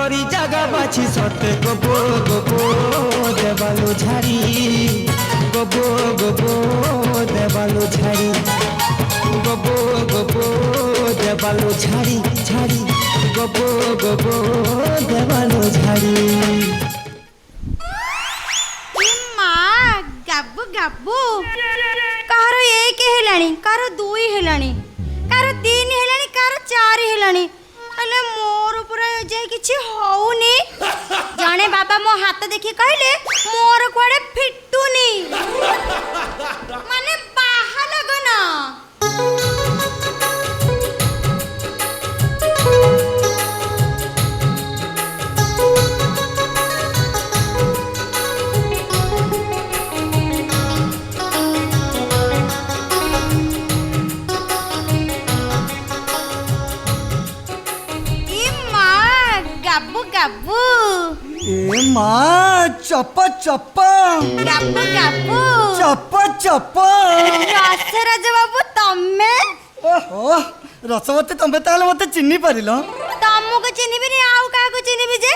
करी जगह बाछी सटे गोबो गोबो देवालो झाड़ी गोबो गोबो देवालो झाड़ी गोबो गोबो देवालो झाड़ी झाड़ी गोबो गोबो देवालो झाड़ी गाबू गाबू कार एक हेलानी कार दुई हेलानी कार तीन हेलानी कार चार हेलानी अले मोर पूरा जे किछि होउनी जाने बाबा मो हाथ देखि कहले मोर कोड़े फिटुनी माने बाहा लगना गाबू ए माँ चप चप गाबू गाबू चप चप रसराज बाबू तम्मे ओहो रसवती तमे ताले मते चिन्नी परिलो तमको चिन्हिबी नि आउ काको चिन्हिबी जे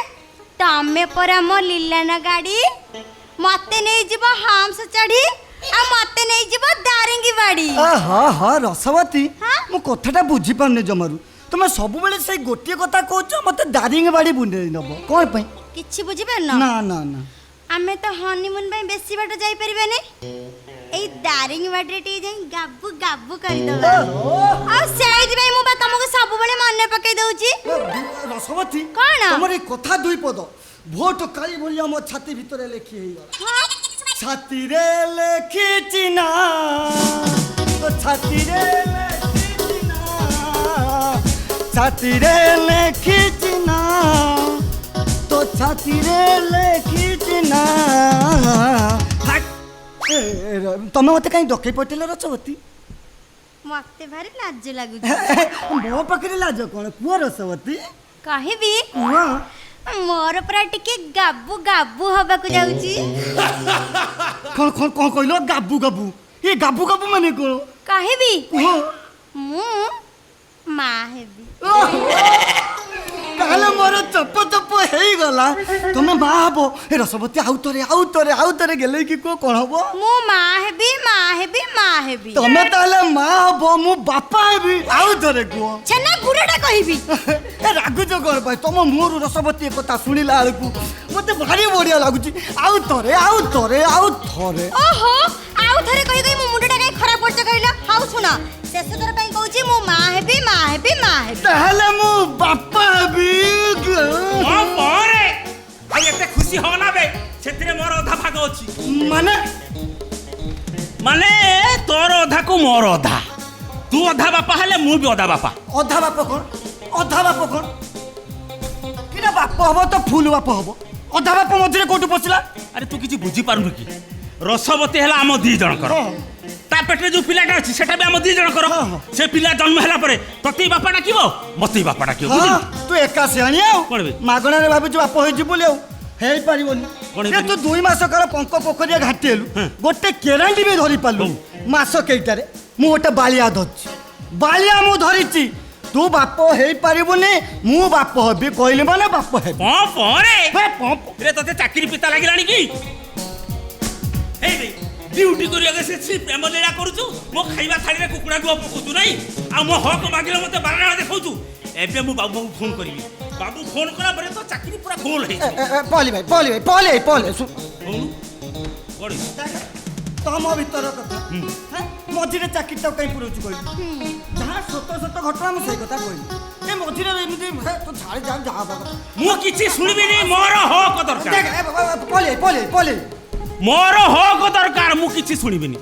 तमे परा मो लीलाना गाड़ी मते नै जीव हांस चढ़ी आ मते नै जीव दारिंगी बाड़ी हा हा रसवती हाँ? मो कथाटा बुझी पाने जमारू तुम सब बेले से गोटे कथा कहछ मते दारिंग बाड़ी बुंडे नबो कोन पई किछि बुझी परन ना ना ना आमे तो हनीमून पई बेसी बाट जाई परिबे ने एई दारिंग बाड़ी टी जाई गाबू गाबू करि दबा आ सेई पई मु बा तमको सब बेले मने पकई दउची रसवती कोन तमर ए कथा दुई पद भोट काली बोलिया मो छाती भितरे लेखि हेई हां छाती रे लेखि चिना तो छाती रे लेखि चिना छाती रे लेखि चिना तो छाती रे लेखि चिना तमे मते कहीं डकै पटेल रसवती मते भारी लाज लागुची मो पाखरे लाज कोन कुआ रसवती कहबी कुआ मोर पूरा टिके गाबू गाबू हबा को जाउची कोन कोन कोन कहलो गाबू गाबू ये गाबू गाबू माने कोन कहबी कुआ मु मा हेबी ताले मोर चप चप हेई गला तुमे बा हबो ए रसवती आउ तरे गेले कि को कोन हबो मु मा हेबी मा हेबी मा हेबी तुमे ताले मा हबो मु बापा हेबी आउ तरे को छना बुढ़ाटा कहबी ए रागु जो कर भाई तुम मोर रसवती कथा सुनिला आलकू मते भारी बढ़िया लागुची आउ तरे ओहो आउ थरे कहि कहि मु मुंडटा काई खराब पड़छ कहला हाउ सुना शेष थर पई कहूची मु मा हेबी मा हेबी मा हेबी ताले मु बापा हेबी ओ मोरे आ एते खुशी हो ना बे सेतिरे मोर अधा भाग अछि माने तोर अधा को मोर अधा तू अधा बापा हले मु भी अधा बापा अधा बाप कोन किना बाप हबो तो फुल बाप हबो अधा बाप मझरे कोटु पछला अरे तू किछि बुझी पारुनु की रसवती हला हम दी जण कर ता पेटरे जो पिलाटा अछि सेटा भी हम दी जण कर से पिला जन्म हला परे तते बापा डाकिबो मते बापा डाकिबो बुझी तू एका सेणी आउ कोन बे मागणा रे बाबू जो बाप होई जिबोली आउ हेई पारिबोनी से तू 2 मास कर पंक पोखरिया घाटेलु गोटे केरांडी भी धरि पालु मास केइटारे मु गोटे बालिया धरछि बालिया मु धरिछि तू बाप हेई पारिबोनी मु बाप हबी कहले माने बाप हे परे हे पंप रे तते चाकरी पिता लागिलानी की हे बे ड्यूटी करिया से छी प्रेम लीला करूछु मो खाइबा थाली रे कुकुडा गुआ पकुछु नाही आ मो हक मागिले मते बारना देखौछु एबे मु बाबू को फोन करबी बाबू फोन करा परे तो चाकरी पूरा गोल हे पले कोन कोड़ी तम भीतर कथा मझिरे चाकरीटा कहीं पुरौछु कहली जहाँ सत घटना मैं सही कथा कहली ए मझिरे एमती तो छाड़ी जा मु किछि सुनिबी नि मोर हक दरकार पले मोर हक दरकार मु किछि सुनिबी नि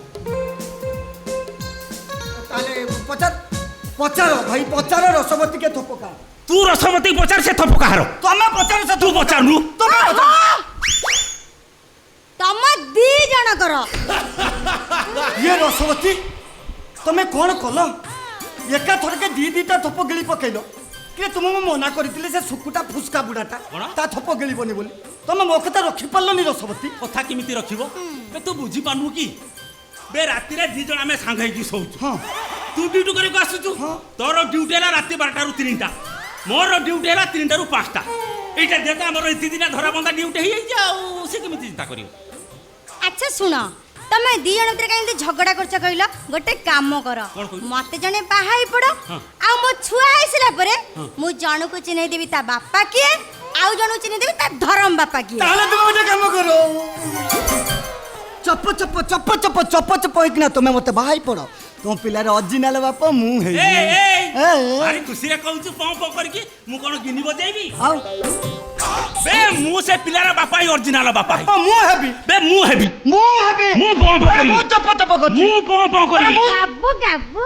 ताले पचार भाई पचार रसवती के थपका तू रसवती पचार से थप कहारो तमे पचार से तू पचारनु तम दी जण कर ये रसवती तमे कौन कल एका थर के दीटा थप गिली पकेलो कि तुमको मना करथिले से सुकुटा फुसका बुढ़ाटा ता थप गिलीबनी बोली तुम मो कथा रखि पारलनी रसवती कथा किमिति रखिबो बे तू बुझी पानु की बे राति रे दी जण हमें सांघाई की सोउछु हां तू ड्यूटी करे को आसुछु तोर ड्यूटी हला राति 12 टा रु 3 टा मोर ड्यूटी हला 3 टा रु 5 टा এইটা দেখ আমার এই দিদিনা ধরা বন্ধা ডিউটি হয়ে যাই ଆଉ সে কেমিতি চিন্তা করিও আচ্ছা শুণ তুমি ଦି ଜଣ ଭିତରେ କାହିଁକି ଝଗଡ଼ା କରୁଛ କହିଲ ଗୋଟେ କାମ କର କଣ କହିଲୁ? ମତେ ଜଣେ ବାହା ହେଇ ପଡ ଆଉ ମୋ ଛୁଆ ହେଇସିଲା ପରେ ମୁଁ ଜଣକୁ ଚିହ୍ନେଇ ଦେବି ତା ବାପା କିଏ ଆଉ ଜଣକୁ ଚିହ୍ନେଇ ଦେବି ତା ଧରମ ବାପା କିଏ ତାହେଲେ ତୁମେ ଗୋଟେ କାମ କର ଚପ ଚପ ଚପ ଚପ ଚପ ଚପ ହେଇକିନା ତୁମେ ମତେ ବାହା ହେଇ ପଡ ତୁମ ପିଲାର ଅରିଜିନାଲ ବାପ ମୁଁ ହେଇ ଆରେ ଖୁସିରେ କହୁଛୁ ପଁ ପଁ କରିକି ମୁଁ କଣ ଗିନି ବଜେଇବି ଆଉ ବେ ମୁଁ ସେ ପିଲାର ବାପା ହିଁ ଅରିଜିନାଲ ବାପା ହିଁ ମୁଁ ହେବି ବେ ମୁଁ ହେବି ମୁଁ ହେବି ମୁଁ ପଁ ପଁ କରିବି ମୁଁ ଚପ ଚପ କରୁଛି ମୁଁ ପଁ ପଁ କରିବି ଗାବୁ ଗାବୁ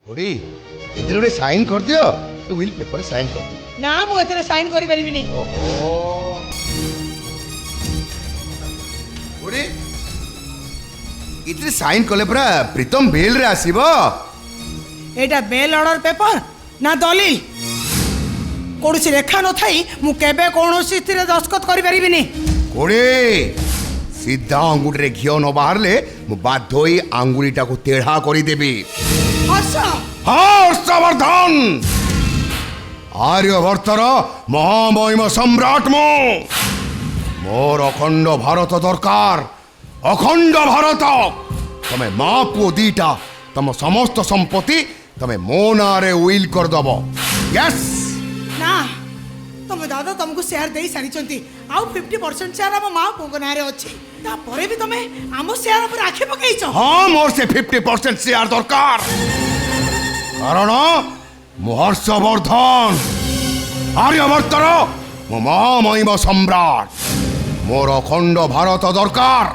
ବୁଢ଼ୀ ଏଥିରେ ଗୋଟେ ସାଇନ୍ କରିଦିଅ ୱିଲ୍ ପେପରରେ ସାଇନ୍ କରିଦିଅ ନା ମୁଁ ଏଥିରେ ସାଇନ୍ କରିପାରିବିନି ବୁଢ଼ୀ ଏଥିରେ ସାଇନ୍ କଲେ ପରା ପ୍ରୀତମ ବେଲ୍ରେ ଆସିବ ଏଇଟା ବେଲ୍ ଅର୍ଡର ପେପର ନା ଦଲିଲ କୌଣସି ରେଖା ନଥାଇ ମୁଁ କେବେ କୌଣସିଥିରେ ଦସ୍ତଖତ କରିପାରିବିନି କୋଡ଼େ ସିଧା ଆଙ୍ଗୁଠିରେ ଘିଅ ନ ବାହାରିଲେ ମୁଁ ବାଧ୍ୟ ହୋଇ ଆଙ୍ଗୁଳିଟାକୁ ତେଢ଼ା କରିଦେବି ହସ ହର୍ଷବର୍ଦ୍ଧନ ଆର୍ଯ୍ୟବର୍ତ୍ତର ମହାମହିମ ସମ୍ରାଟ ମୁଁ ମୋର ଅଖଣ୍ଡ ଭାରତ ଦରକାର ଅଖଣ୍ଡ ଭାରତ ତମେ ମା ପୁଅ ଦିଟା ତମ ସମସ୍ତ ସମ୍ପତ୍ତି ତମେ ମୋ ନାଁରେ ୱିଲ୍ କରିଦବ ୟେସ୍ ନା ତମ ଦାଦା ତମକୁ ସେୟାର ଦେଇ ସାରିଛନ୍ତି ଆଉ 50% ସେୟାର ଆମ ମା ପୁଅଙ୍କ ନାଁରେ ଅଛି ତାପରେ ବି ତମେ ଆମ ସେୟାର ଉପରେ ଆଖି ପକେଇଛ ହଁ ମୋର ସେ 50% ସେୟାର ଦରକାର କାରଣ ମୁଁ ହର୍ଷବର୍ଦ୍ଧନ ଆର୍ଯ୍ୟବର୍ତ୍ତର ମୁଁ ମହାମହିମ ସମ୍ରାଟ ମୋର ଅଖଣ୍ଡ ଭାରତ ଦରକାର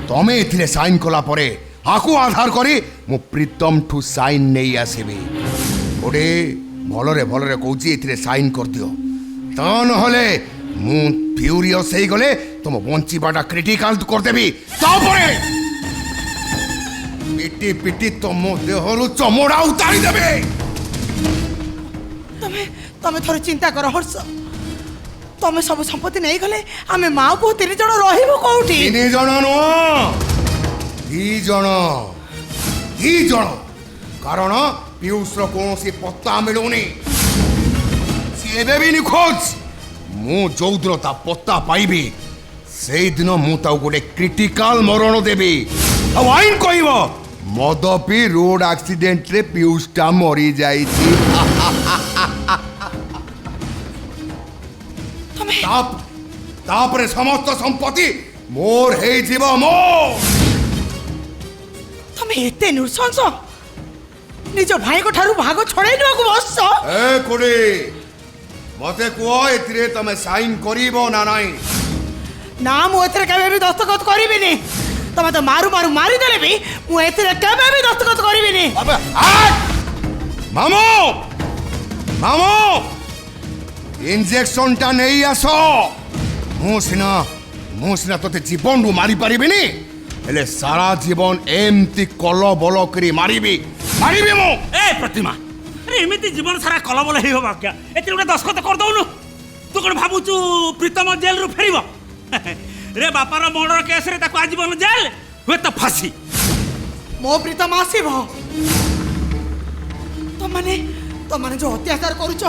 ତମେ ଏଥିରେ ସାଇନ୍ କଲା ପରେ ଆକୁ ଆଧାର କରି ମୁଁ ପ୍ରୀତମଠୁ ସାଇନ୍ ନେଇ ଆସିବି ଗୋଟେ ଭଲରେ ଭଲରେ କହୁଛି ଏଥିରେ ସାଇନ୍ କରିଦିଅ ତା ନହେଲେ ମୁଁ ଫ୍ୟୁରିୟସ୍ ହେଇଗଲେ ତମ ବଞ୍ଚିବାଟା କ୍ରିଟିକାଲ କରିଦେବି ତାପରେ ପିଟି ପିଟି ତମ ଦେହରୁ ଚମଡ଼ା ଉତାରି ଦେବେ ତମେ ତମେ ଥରେ ଚିନ୍ତା କର ହର୍ଷ ତମେ ସବୁ ସମ୍ପତ୍ତି ନେଇଗଲେ ଆମେ ମା ପୁଅ 3 ଜଣ ରହିବୁ କୋଉଠି 3 ଜଣ ନୁହଁ 2 ଜଣ କାରଣ ପିୟୁଷର କୌଣସି ପତ୍ତା ମିଳୁନି ସିଏ ଏବେ ବି ନିଖୋଜ ମୁଁ ଯୋଉଦିନ ତା ପତ୍ତା ପାଇବି ସେଇଦିନ ମୁଁ ତାକୁ ଗୋଟେ କ୍ରିଟିକାଲ ମରଣ ଦେବି ଆଉ ଆଇନ କହିବ ମଦ ପିଇ ରୋଡ ଆକ୍ସିଡେଣ୍ଟରେ ପିୟୁଷଟା ମରି ଯାଇଛି ତାପରେ ସମସ୍ତ ସମ୍ପତ୍ତି ମୋର ହେଇଯିବ ମୋ ତମେ ଏତେ ନୃଶଂସ ନିଜ ଭାଇଙ୍କ ଠାରୁ ଭାଗ ଛଡ଼େଇ ନେବାକୁ ବସଛ ଏ କୋଡି ମତେ କୁହ ଏଥିରେ ତମେ ସାଇନ୍ କରିବ ନା ନାହିଁ ନା ମୁଁ ଏଥିରେ କେବେ ବି ଦସ୍ତଖତ କରିବିନି ତମେ ତ ମାରୁ ମାରୁ ମାରିଦେଲେ ବି ମୁଁ ଏଥିରେ କେବେ ବି ଦସ୍ତଖତ କରିବିନି ମାମୁ ମାମୁ ଇଞ୍ଜେକ୍ସନଟା ନେଇ ଆସ ମୁଁ ସିନା ତତେ ଜୀବନରୁ ମାରିପାରିବିନି ହେଲେ ସାରା ଜୀବନ ଏମିତି କଲ ବଲ କରି ମାରିବି ମୁଁ ଏ ପ୍ରତିମା ଆରେ ଏମିତି ଜୀବନ ସାରା କଲବଲ ହେଇ ହବ ଆଜ୍ଞା ଏଥିରେ ଗୋଟେ ଦସ୍ତଖତ କରିଦଉନୁ ତୁ କଣ ଭାବୁଛୁ ପ୍ରୀତମ ଜେଲରୁ ଫେରିବ ରେ ବାପାର ମର୍ଡର କେସରେ ତାକୁ ଆଜୀବନ ଜେଲ ହୁଏତ ଫାଶୀ ମୋ ପ୍ରୀତମ ଆସିବ ତମାନେ ଯୋଉ ଅତ୍ୟାଚାର କରୁଛ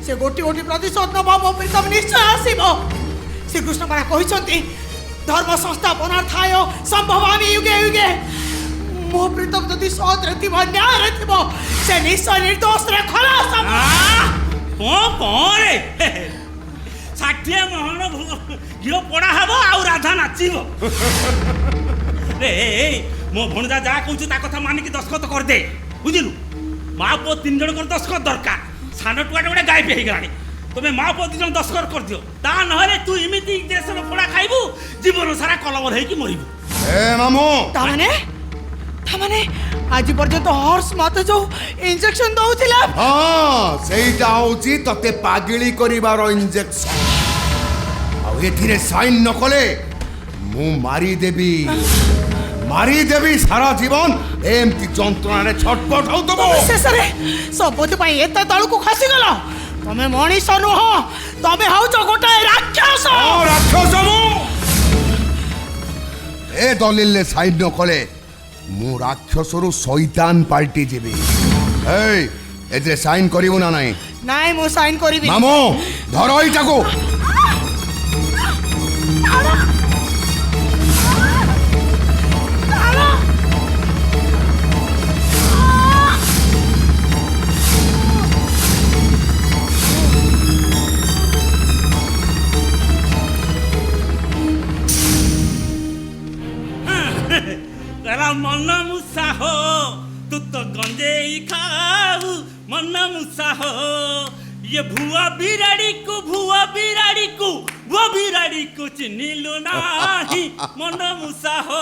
ସେ ଗୋଟି ପ୍ରତିଶୋଧ ନବ ମୋ ପ୍ରୀତମ ନିଶ୍ଚୟ ଆସିବ ଶ୍ରୀକୃଷ୍ଣ ପରା କହିଛନ୍ତି ଧର୍ମ ସଂସ୍ଥାପନାର୍ଥାୟ ସମ୍ଭବାମି ୟୁଗେ ୟୁଗେ ମୋ ପ୍ରୀତମ ଯଦି ସତରେ ଥିବ ନ୍ୟାୟରେ ଥିବ ସେ ନିଶ୍ଚୟ ନିର୍ଦ୍ଦୋଷରେ ଖଲାସ ହେବ ରେ 60 ମହଣ ଘିଅ ପୋଡ଼ା ହେବ ଆଉ ରାଧା ନାଚିବ ମୋ ଭଣଜା ଯାହା କହୁଛୁ ତା କଥା ମାନିକି ଦସ୍ତଖତ କରିଦେ ବୁଝିଲୁ ମା ପୁଅ 3 ଜଣଙ୍କର ଦସ୍ତଖତ ଦରକାର ସାନ ଟୁଆଟା ଗୋଟେ ଗାଈ ହେଇଗଲାଣି তুমি মা পুଅ 2 ଜଣ ଦସ୍ତଖତ କରିଦିଅ ତା ନହେଲେ ତୁ ଏମିତି ଇଞ୍ଜେକ୍ସନ ଫୋଡ଼ା ଖାଇବୁ ଜୀବନ ସାରା କଲବଲ ହେଇକି ମରିବୁ ଏ ମାମୁ ତାମାନେ ଆଜି ପର୍ଯ୍ୟନ୍ତ ହର୍ଷ ମତେ ଯୋଉ ଇଞ୍ଜେକ୍ସନ ଦଉଥିଲା ହଁ ସେଇଟା ହଉଛି ତତେ ପାଗିଳି କରିବାର ଇଞ୍ଜେକ୍ସନ ଆଉ ଏଥିରେ ସାଇନ୍ ନ କଲେ ମୁଁ ମାରିଦେବି ସାରା ଜୀବନ ଏମିତି ଯନ୍ତ୍ରଣାରେ ଛଟପଟ ହଉଥିବ ଶେଷରେ ସବୁଥି ପାଇଁ ଏତେ ତଳକୁ ଖସିଗଲ ତମେ ମଣିଷ ନୁହଁ ତମେ ହଉଛ ଗୋଟାଏ ରାକ୍ଷସ ରାକ୍ଷସ ଏ ଦଲିଲରେ ସାଇନ୍ ନ କଲେ ମୁଁ ରାକ୍ଷସରୁ ଶୈତାନ ପାଲଟି ଯିବି ଏଥିରେ ସାଇନ୍ କରିବୁ ନା ନାହିଁ ନାଇଁ ମୁଁ ସାଇନ୍ କରିବି ମାମୁ ଧର ଏଇଟାକୁ मन मुसा हो तू तो गंजेई खाऊ मन मुसा हो ये भुआ बिराड़ी को वो बिराड़ी को चिन्हिलु नाही मन मुसा हो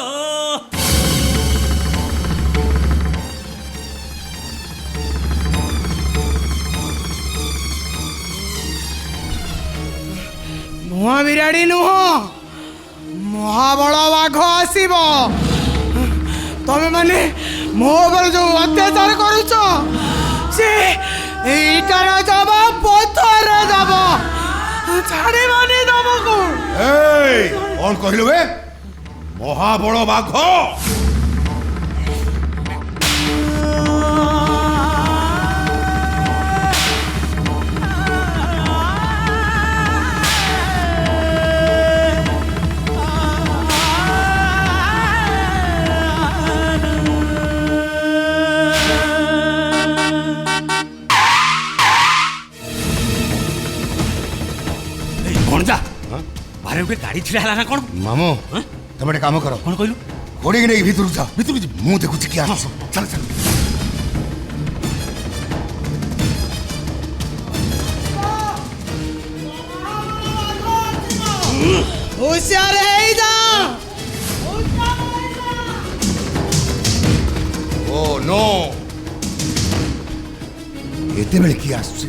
ଭୁଆ ବିରାଡ଼ି ନୁହଁ ମହାବଳ ବାଘ ଆସିବ ତମେ ମାନେ ମୋ ଉପରେ ଯୋଉ ଅତ୍ୟାଚାର କରୁଛ ସେ ଏଇଟାର ଦବ ପଥର ଦବ ଛାଡ଼ିବନି ତମକୁ କଣ କହିଲୁ ବେ ମହାବଳ ବାଘ बारे गोटे गाड़ी छिड़ा है ना कौन मामू तुम गोटे काम कर कौन कहलु घोड़ी नहीं भीतर जा मु देखुची क्या चल चल होशियार है जा ओ नो एते बेले की आसुची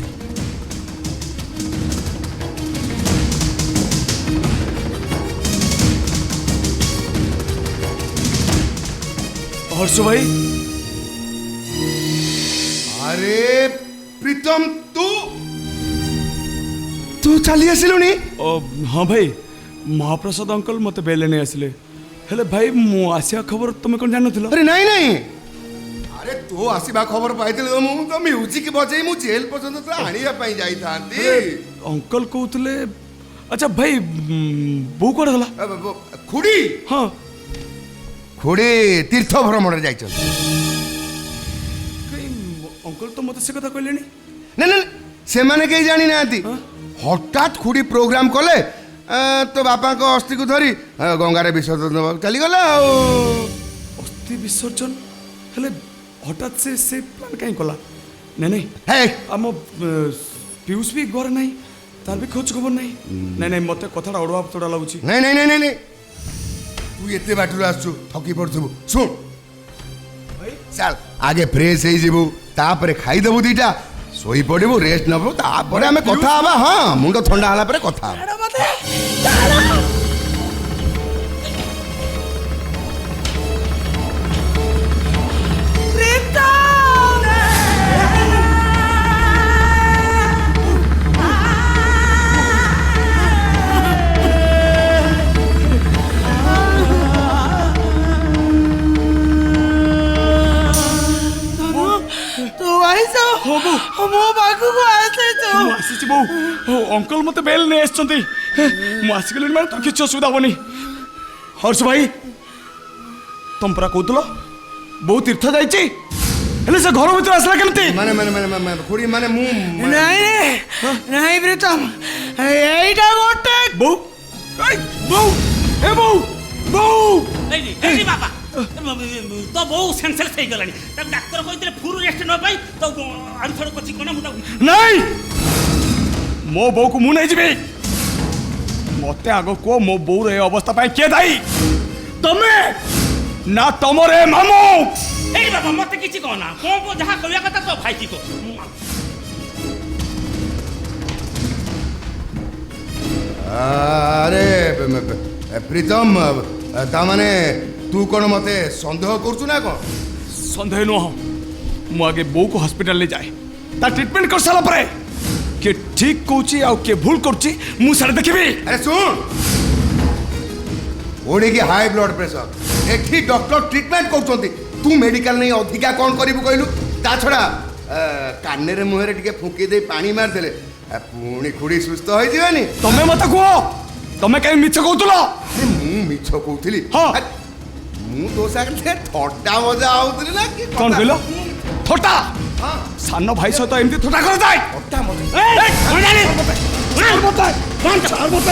हर्ष भाई अरे प्रीतम तू चली आसिलुनी हाँ भाई महाप्रसाद अंकल मत बेले नहीं आसिले हेले भाई मु आसिया खबर तुम कौन जान नथिलो अरे नहीं नहीं अरे तू आसीबा खबर पाइथिल मु तो म्यूजिक बजाई मु जेल पर्यंत तो आनिया पई जाई थांती अंकल कहउतले अच्छा भाई बो कोड गला खुड़ी हाँ खुड़ी तीर्थ भ्रमण जाई अंकल तो मत से कथा कहलेनी ना ना से माने के जानी नाती हठात खुड़ी प्रोग्राम कले तो बापा को अस्थि को धरी गंगा रे विसर्जन चली गला अस्थि विसर्जन हेले हठात से प्लान काई कला नहीं नहीं हे हम पीयूष भी घर नहीं तार भी खोज खबर नहीं नहीं नहीं मते कथाटा अड़ुआ तोड़ा लागुची नहीं नहीं नहीं नहीं तू एते बाटरू आसु थकी पड़थबु सुन चल आगे फ्रेश हे जीवु तापरे खाई देबु दीटा सोई पड़िबु रेस्ट नबु तापरे हमें कथा हबा हां मुंड ठंडा हला परे कथा अंकल मत बेल नहीं आसचंती मुझे मारे तो किसी असुविधा हेनी हर्ष भाई तुम परा कहूल बहुत तीर्थ जाइए से घर भीतर आसला केमती माने माने माने माने खुड़ी माने मु नहीं नहीं प्रीतम एटा गोटे बो बो ए बो बो नहीं नहीं बाबा तो बहु सेंसलेस हो गलानी ताको डाक्टर कहितले फुल रेस्ट न पाई तो आरु थोड़ा कछि कोना मु ताको नहीं मो बो को मु नहीं जीवी मते आगो को मो बो रे अवस्था पाई के दाई तमे ना तमरे मामू ए बाबा मते किछि कहना को जहा कहया कथा तो भाई की को अरे प्रीतम तामाने तू कौन मते संदेह करछु ना कौन संदेह नुह मु आगे बो को हॉस्पिटल ले जाए ता ट्रीटमेंट कर साला परे के ठीक कहूची आ के भूल करची मु सारे देखिबी अरे सुन ओडी की हाई ब्लड प्रेशर एठी डॉक्टर ट्रीटमेंट करछंती तू मेडिकल नहीं अधिका कौन करिबु कहलु ता छडा काने रे मुहरे टिके फुकी दे पानी मार देले पुणी खुड़ी सुस्थ होई जीवनी तमे मत कहो तमे कहीं मिछ कहतुलो अरे मु मिछ कहउथिली हाँ। मु तो सागले थोटा मजा आउतली ना कि कौन कहलो थोटा हां सानो भाई सहित एमती थोटा कर जाए थोटा मजा कोणाली छाड़ मत छाड़ मत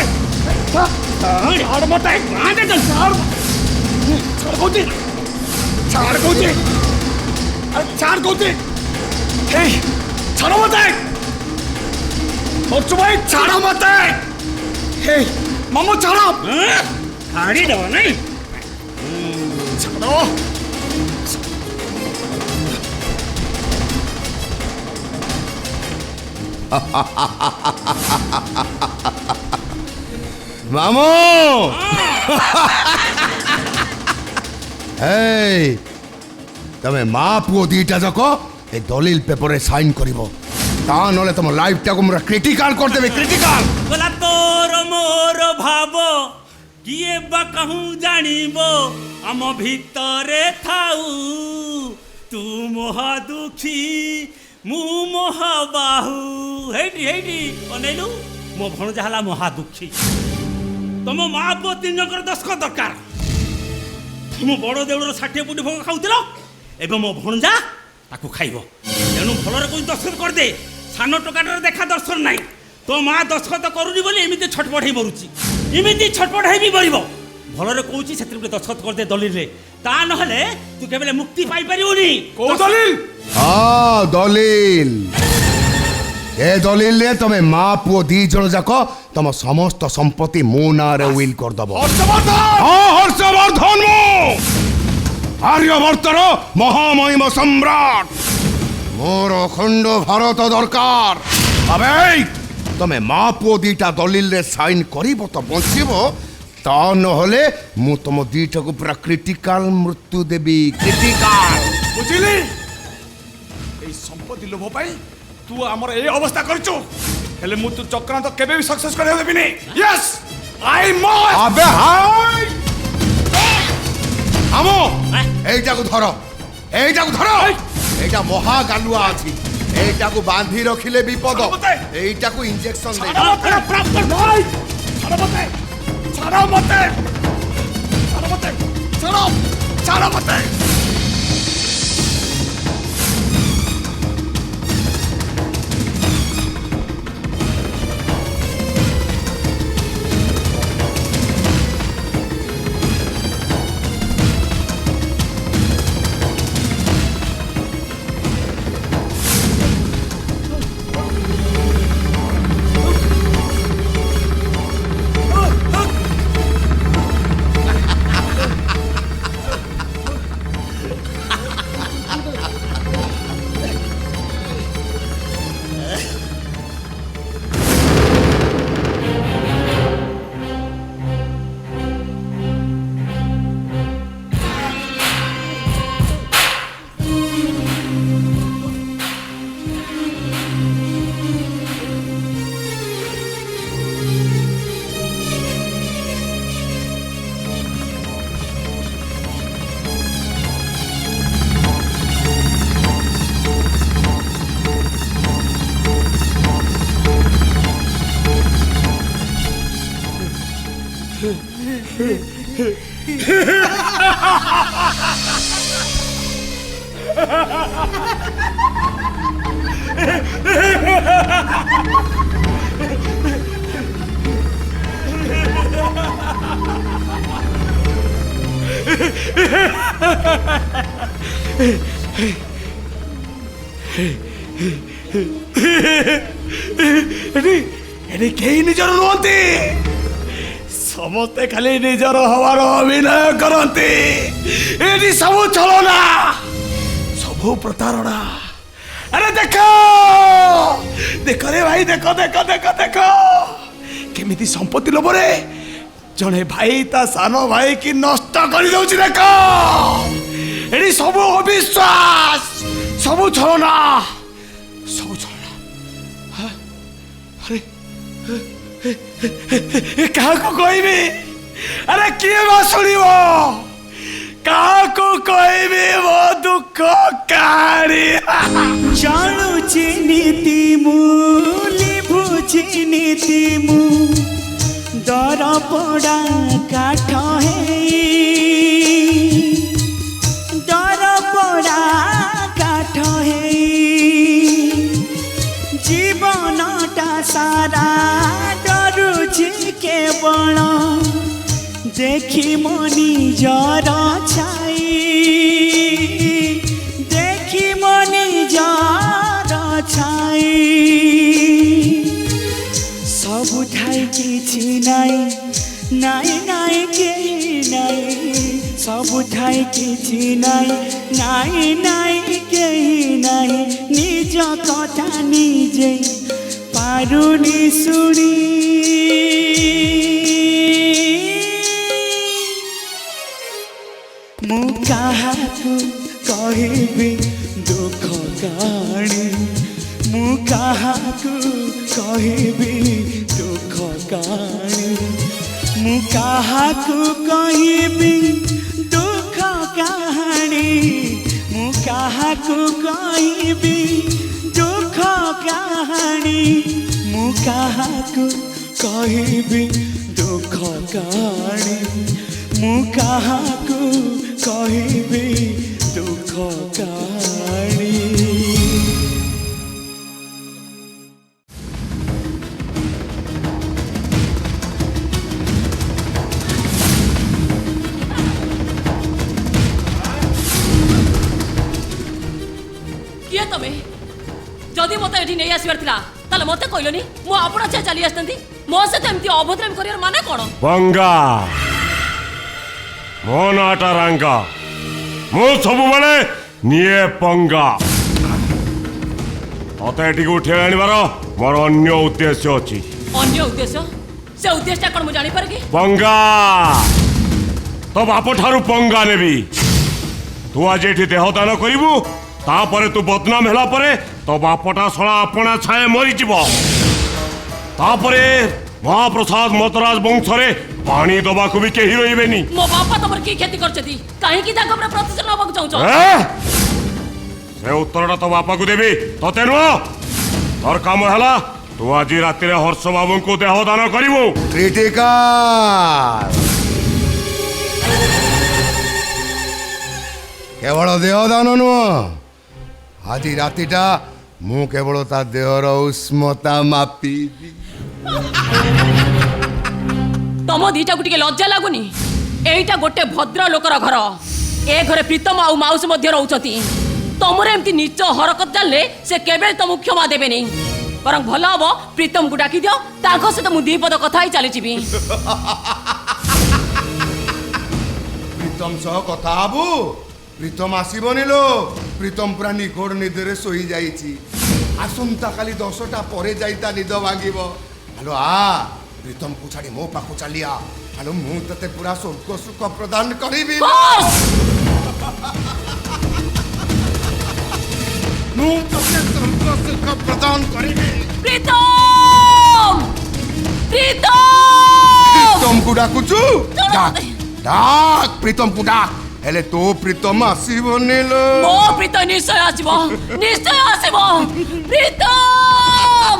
छाड़ मत आगे चल छाड़ कहती छाड़ कहती अरे छाड़ कहती हे छाड़ो मत और भाई छाड़ो मत हे मामू छाड़ो हाड़ी दवा नहीं छाड़ो मामू हे तमे माँ पुओ दीटा जाक ए दलिल पेपर रे साइन करिवो ता नले तुम लाइफ टाको मोरा क्रिटिकल कर देबे क्रिटिकल बोला तोर मोर भाव किए बा कहूँ जानिबो आम भितरे थाऊ तू मोहा दुखी मु मोहा बाहू हेडी हेडी अनेलु मो भणजा हला मोहा दुखी तुम माँ पुओ तीन जकर दस्खत दरकार तुम बड़ देउर 60 फुट भोग खाउतिलो एबे मो भणजा ताकू खाइबो तेणु भलरे कोई दस्खत कर दे सानो टोकाटर देखा दर्शन नाही तो माँ दस्खत करूनी बोली एमिति छटपट हेई मरुची एमिति छटपट हेई भी मरिबो भलरे कहूची सेतिर गोटे दस्खत कर दे दलिल रे ता नहले तू केबले मुक्ति पाई परिबोनी को दलिल हाँ दलिल ए दलिल रे तमे माँ पुओ दी जण जाक तम समस्त संपत्ति मो ना रे विल कर दबो हर्षवर्धन हाँ हर्षवर्धन मो आर्यवर्तर महामहिम सम्राट मोर अखंड भारत दरकार अबे तमे माँ पुओ दीटा दलिल रे साइन करिबो तो बंचिबो ता नहले मु तुम दीटा को पूरा क्रिटिकल मृत्यु देबी क्रिटिकल बुझिली ए संपत्ति लोभ पाई तू हमर ए अवस्था करछु हेले मु तू चक्रांत केबे भी सक्सेस करे देबिनी यस आई मस्ट अबे हाय আমো এইটাকু ধর এইটাকু ধর এইটা মহা গালুয়া আছে এইটাকু বাঁধি রাখিলে বিপদ এইটাকু ইনজেকশন দে ছাড়ো মতে ছাড়ো মতে ছাড়ো মতে ছাড়ো ছাড়ো মতে এটি কেହି নিজর নুহতি সমস্তে খালি নিজর হওয়ার অভিনয় করতে এটি সবু ছলনা সবু প্রতারণা আরে দেখো দেখো রে ভাই দেখো দেখো দেখো দেখো কেমিতি সম্পত্তি লোভরে জনে ভাই তা সান ভাই কি নষ্ট করে দেଉଛି দেখ এটি সবু অবিশ্বাস সবু ছলনা সবু ছলনা আরে কাহাକୁ କହିବି ଆରେ କିଏ ବା ଶୁଣିବ କାହାକୁ କହିବି ମୋ ଦୁଃଖ କାହାଣୀ ଜାଣୁଛି ନୀତି ମୁଁ ଲିଭୁଛି ନୀତି ମୁଁ ଦର ପୋଡ଼ା କାଠ ହେଇ ଦର ପୋଡ଼ା କାଠ ହେଇ ଜୀବନଟା ସାରା ଡରୁଛି କେବଳ দেখি মনি জর ছাই দেখি মনি জর ছাই সবু ঠাই কিছু নাই নাই নাই কেহি নাই সবু ঠাই কিছু নাই নাই নাই কেহি নাই নিজ কথা নিজে পারুনি শুনি ମୁଁ କାହାକୁ କହିବି ଦୁଃଖ କାହାଣୀ ମୁଁ କାହାକୁ କହିବି ଦୁଃଖ କାହାଣୀ ମୁଁ କାହାକୁ କହିବି ଦୁଃଖ କାହାଣୀ ମୁଁ କାହାକୁ କହିବି ଦୁଃଖ କାହାଣୀ ମୁଁ କାହାକୁ କହିବି ଦୁଃଖ କାହାଣୀ ମୁଁ କାହାକୁ କହିବି ଦୁଃଖ କାହାଣୀ किए तमे जदि मत ये नहीं आसबार ताले मत कहलनि मु आपण छे चली आसतंती मो से एमती अभद्रामी करियर माने कोन बंगा मो नाटा रंगा मो सब बेले निये पंगा अत एटी उठे आनिबार मोर अन्य उद्देश्य अछि अन्य उद्देश्य से उद्देश्य कोन मु जानि पार कि बंगा तो बाप ठारू पंगा नेबी तू आज एठी देहदान करिवु तापरे तू बदनाम हेला परे तो बापटा सळा अपना छाए मरी जीवो तापरे महाप्रसाद मतराज वंशरे पानी दबा को भी केही रहिबेनी मो बापा तमर की खेती करछती काहे की जाक हमरा प्रतिशत नबक चाहू छ से उत्तरटा तो बापा को देबी तते नो तोर काम हला तू आज राति रे हर्ष बाबू को देहदान करिवु क्रिटिकल केवल देहदान नुह आज रातिटा मु केवल ता देहर उष्मता मापी तम दीटा को टिके लज्जा लागुनी एइटा गोटे भद्र लोकर घर ए घरे प्रीतम आ माउस मध्य रहउछती तमरे एमती नीच हरकत जानले से केबे तमु क्षमा देबे नहीं बरं भल हबो प्रीतम को डाकी दियो ताको से मु दीपद कथा ही चली जीवी प्रीतम सह कथा हबु प्रीतम आसीबनी लो प्रीतम पूरा निघोड़ निदरे सोई जाईची आसंता काली 10टा परे जाईता निद भांगिबो हेलो आ प्रीतम को छाड़ी मो पाखु चलिया हेलो मु तते पूरा स्वर्ग सुख प्रदान करिबी मु तते स्वर्ग सुख प्रदान करिबी प्रीतम प्रीतम को डाकुचु डाक डाक प्रीतम को डाक हेले तो प्रीतम आसीबनी लो मो प्रीतम निश्चय आसीबो प्रीतम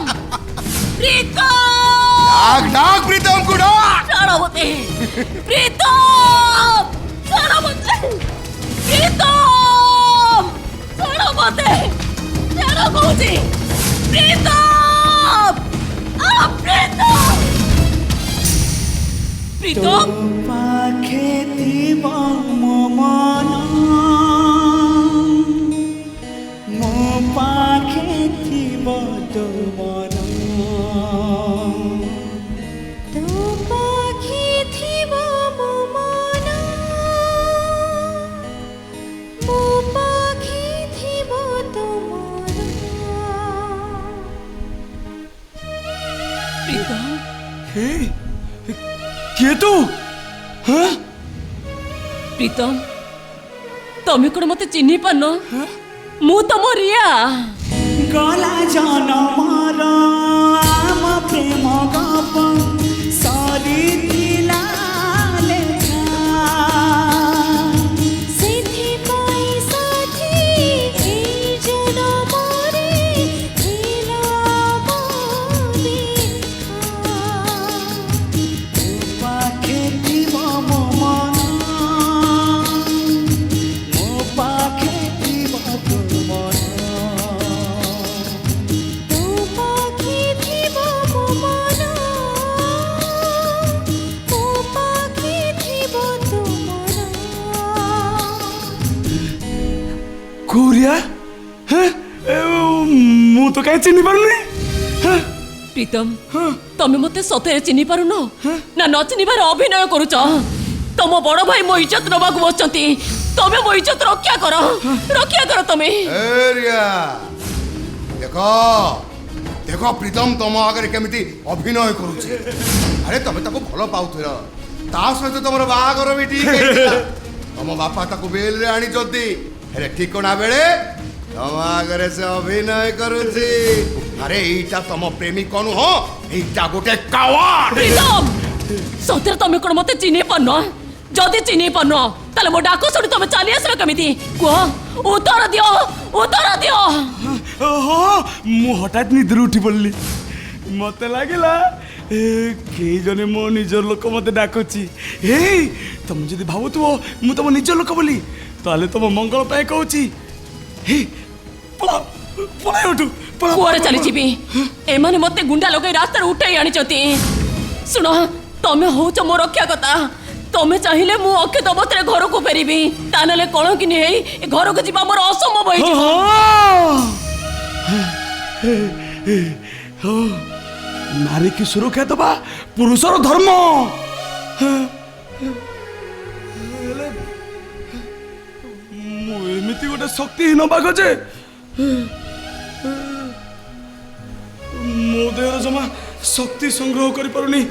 डाक डाक प्रीतम को डाक प्राणवती प्रीतम प्राणवती प्रीतम प्राणवती प्राण कहूची प्रीतम प्रीतम तो पाखे थी मो मन କିଏ ତୁ प्रीतम तमें कौन मत चिन्ह पान मु तम रिया गला जनमर आम प्रेम गप सरिला कुरिया मु तो कहीं चिन्ह पारुनी प्रीतम तमे मते सतेरे चिन्ह पारुन ना न चिन्हबार अभिनय करूच तम बड़ भाई मो इज्जत नबाक बसचंती तमे मो इज्जत रक्षा करो तमे एरिया देखो देखो प्रीतम तुम आगे केमिति अभिनय करूचे अरे तमे ताको भलो पाउथिरा ता सहित तमर बाहागर भी ठीक है तम बापा ताको बेल रे आनी जदी अरे ठिकना बेले तम आगे से अभिनय करूची अरे एटा तम प्रेमी कोनु हो एटा गोटे कावाड प्रीतम सतेरे तमे कोन मते चिन्ह पान जदी चिन्ह पान ताले मो डाको सुनी तमे चली आसलो केमिति को उत्तर दियो ओहो मु हठात निद्र उठी पड़ली मते लागला के जने मो निजर लोक मते डाकुची हे तुम जदी भाबुतबो मु तम निजर लोक बोली ताले तम मंगल पाए कहूची हे पळा उठू कुआरे चली जीवी एमाने मते गुंडा लोक रास्ता उठाई आनी चती सुनो तमे होच मो रक्षा कथा तमे चाहिए मु अक्षत अवस्था घर को फेरबी तानले कण कि नहीं घर को जीवा मोर असंभव हो नारी की सुरक्षा दबा पुरुषर धर्म एमती गोटे शक्तिहीन बाघ जे मो देहर जमा शक्ति संग्रह कर पारुनी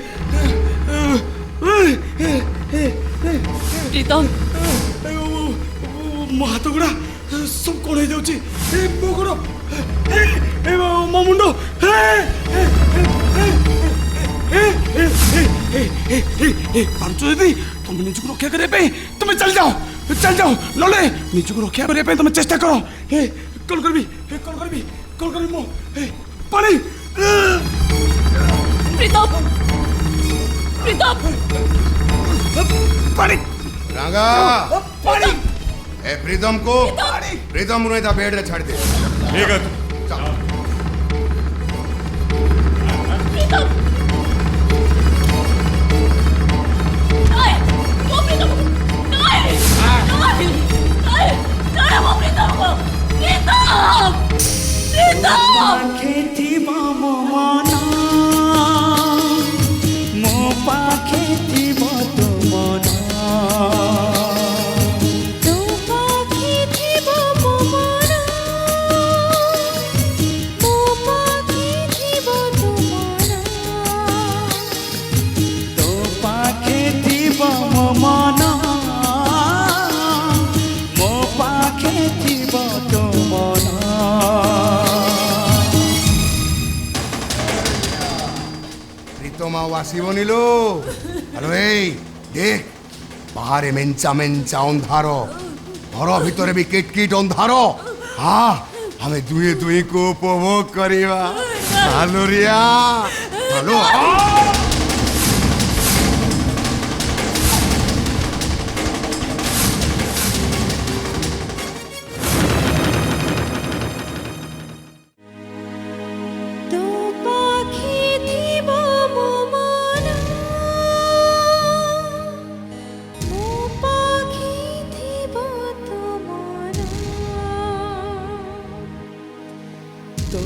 प्रीतम मो हाथ गुड़ा सब कौन हो जाऊँ मो गोड़ मो मुंड पार्छ दीदी तुम निज को रक्षा करने तुम चल जाओ नले निज को रक्षा करने तुम चेष्टा कर कल करबी मो पानी प्रीतम पानी रांगा पानी ए प्रीतम को प्रीतम उन्हें था बेड रे छाड़ दे ठीक है प्रीतम खेती मो मना मो पाखे थीब तो मना तो पाखे थीब मो मना मो पाखे थीब तो मना तो पाखे थीब मो मना मो पाखे थीब तो मना प्रीतम आसबनी लो हेलो ए देख बाहर मेंचा मेंचा अंधार घर भितर भी किटकिट अंधार हाँ हमें दुए दुई को उपभोग करिवा हेलो रिया हेलो तो पाखे थीब मो मना मो पाखे थीब तो मना तो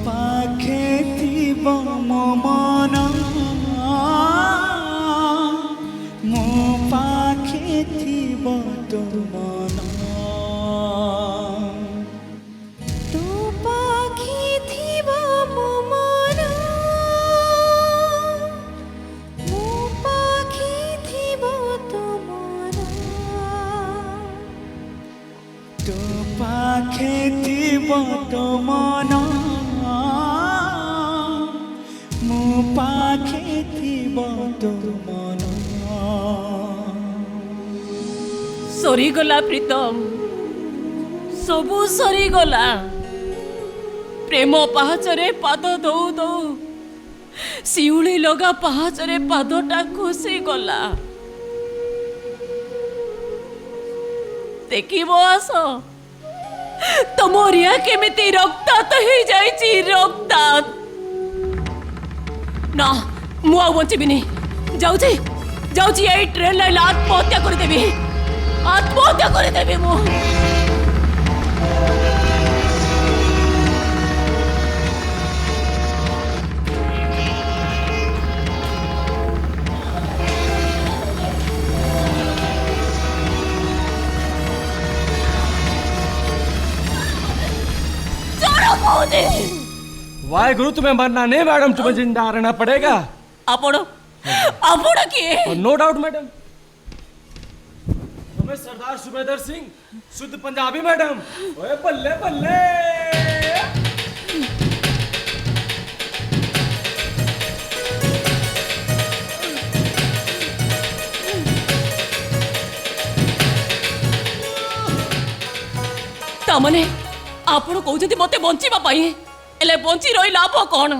पाखे थीब मो मना मो पाखे थीब तो मना तो पाखे थीब मो मना मो पाखे পাখে থিব তো মন মো পাখে থিব তো মন সরিগলা প্রীতম, সবু সরিগলা। প্রেম পাহাচরে পাদ দৌ দৌ শিউলি লগা পাহাচরে পাদটা খসি গলা। দেখিব আস তম রিয়া কেমিতি রক্তাত হয়ে যাইছি, রক্তাত। না মু আর বঞ্চিবিনি, যাউছি যাউছি এই ট্রেন লাইন আত্মহত্যা করে দেবি, আত্মহত্যা করে দেবি মু। वाहेगुरु, तुम्हें मरना नहीं मैडम, तुम्हें जिंदा रहना पड़ेगा। आपण आपण किए? नो डाउट मैडम, हमें सरदार सुबेदार सिंह शुद्ध पंजाबी मैडम। ओए बल्ले बल्ले। तामने आपण कहते मत बंचा हेले बंची रही लाभ कौन?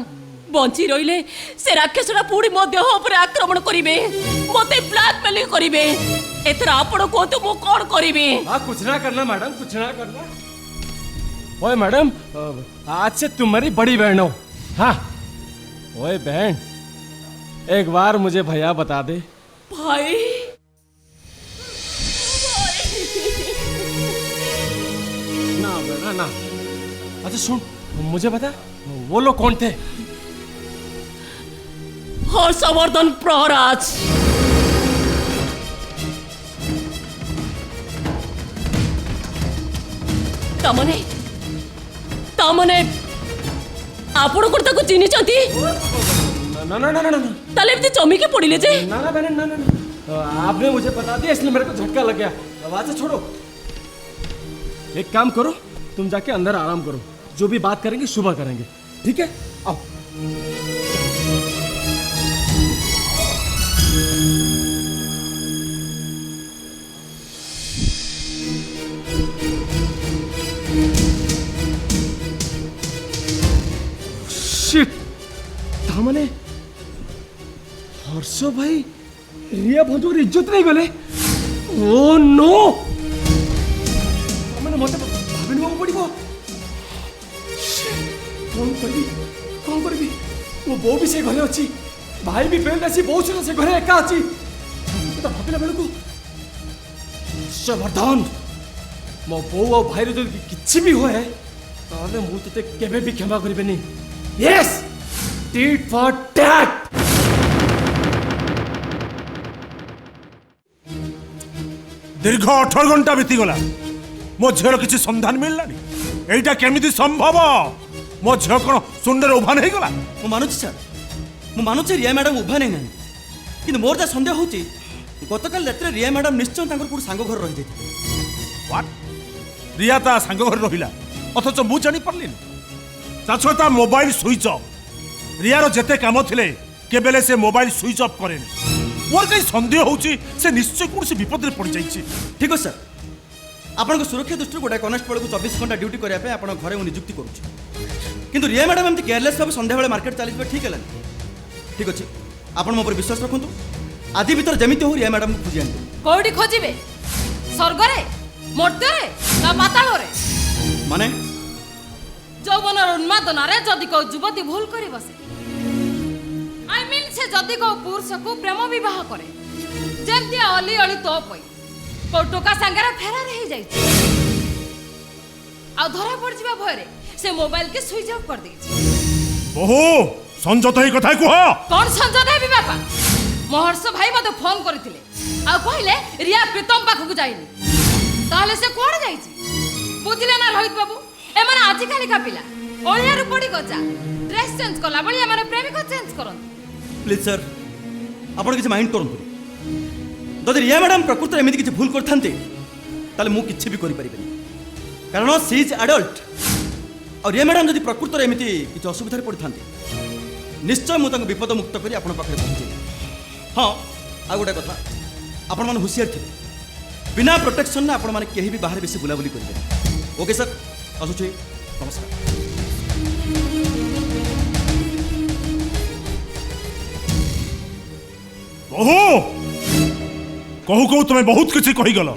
बंची रही से राक्षसटा पुणी मो देह उपर आक्रमण करेंगे, मत ब्लैकमेलिंग करेंगे। एथर आपण कहतु मु कौन करी? हाँ कुछ ना करना मैडम, कुछ ना करना। ओए मैडम, आज से तुम्हारी बड़ी बहन हो। हाँ ओए बहन, एक बार मुझे भैया बता दे। भाई ना बेटा ना। अच्छा सुन, मुझे बता वो लोग कौन थे? हर्षवर्धन प्रहराज। तमने तमने आपण को ताको चिनी चंती? ना ना ना ना ना ताले एमती चमकी पड़िले जे? ना ना बहन ना ना ना। आपने मुझे बता दिया इसलिए मेरे को झटका लग गया। आवाज से छोड़ो, एक काम करो, तुम जाके अंदर आराम करो, जो भी बात करेंगे सुबह करेंगे, ठीक है? आओ। शिट, तामने हर्ष भाई रिया भजोर इज्जत नहीं गले। ओ नो, तामने मत भाविनी बाबू पड़िबो। कौन करबी मो बो भी से घरे अच्छी, भाई भी फेल आसी, बहुत सुना से घरे एका अच्छी। तो भाविला बेलू हर्षवर्धन मो बो और भाई जो किसी भी होए ताले मु तते केबे भी क्षमा करिबेनी। Yes, tit for tat. दीर्घ 18 घंटा बीतीगला, मो झीर किसी संधान मिललानी। एटा केमिति संभव? मो झील कौन सुंदर उभा नहीं गला? मु मानुची सर, मु मानुची रिया मैडम उभा नहीं ना, किंतु मोर जा संदेह होची गतकाल रात्रे रिया मैडम निश्चय तांकर कोन सांग घर रही जाइथिले। व्हाट? रिया ता सांग घर रहिला अथच मु जानी परलिन? ता मोबाइल स्विच ऑफ। रियार जेते काम थिले केबेले से मोबाइल स्विच ऑफ करेनी। मोर कहीं संदेह होची से निश्चय कौन से विपद रे पड़ी जाइछि। ठीक है सर, आपण सुरक्षा दृष्टि गोटे कनेस्टेबल को 24 घंटा ड्यूटी करने आप घरे नियुक्ति करुच्छे, किंतु रिया मैडम एमती केयरलेस भाव संध्या बेले मार्केट चली ठीक है? ठीक अच्छे, आपण मो पर विश्वास रखु। आज भीतर जमीती हो रिया मैडम को खोजी आनी। कोठी खोजिबे? स्वर्गरे, मर्त्यरे ना पातालरे? माने যৌবনের উন্মাদনারে যদি কেউ যুবতী ভুল করে বসে, আই মিন সে যদি কেউ পুরুষকু প্রেম বিবাহ করে, যেমতি অলি অলি তো পই কেউ টোকা সাঙ্গারে ফেরার হয়ে যাইছে, আর ধরা পড়িবা ভୟରେ সে মোবাইল কে সুইচ অফ করে দিয়েছে। বহু সংযত এই কথা কুহ। কোন সংযত হেবি বাপা? মহর্ষ ভাই মতে ফোন করিଥିଲେ আর কহিলে রিয়া প্রীতম পাখকু যাইনি, তাহলে সে কোড় যাইছি বুঝিলে না রোহিত বাবু? এমানে আজকালিকা পিলা অলিয়ারু পড়ি গজা ড্রেস চেঞ্জ কলা বলি এমানে প্রেমিক চেঞ্জ করন। প্লিজ স্যার, আপন কিছু মাইন্ড করন্তু। যদি রিয়া ম্যাডাম প্রকৃତରେ এମିତି କିଛି ভুল করথান্তে তাহলে মু কিছু বি করি পারিবেনি। कारण सी इज एडल्ट और ये मैडम जदि प्रकृत में एमती किसी असुविधा पड़ी था निश्चय मुझे विपद मुक्त कर आप पहुँचे। हाँ आ गोटे कथा आपण मैंने हुशियार थे बिना प्रोटेक्शन ना आपण मैंने कहीं भी बाहर बेसी बुलाबुली करेंगे। ओके सर आसुचे नमस्कार। कहू कहू कहू तुम्हें बहुत किसी कहीगल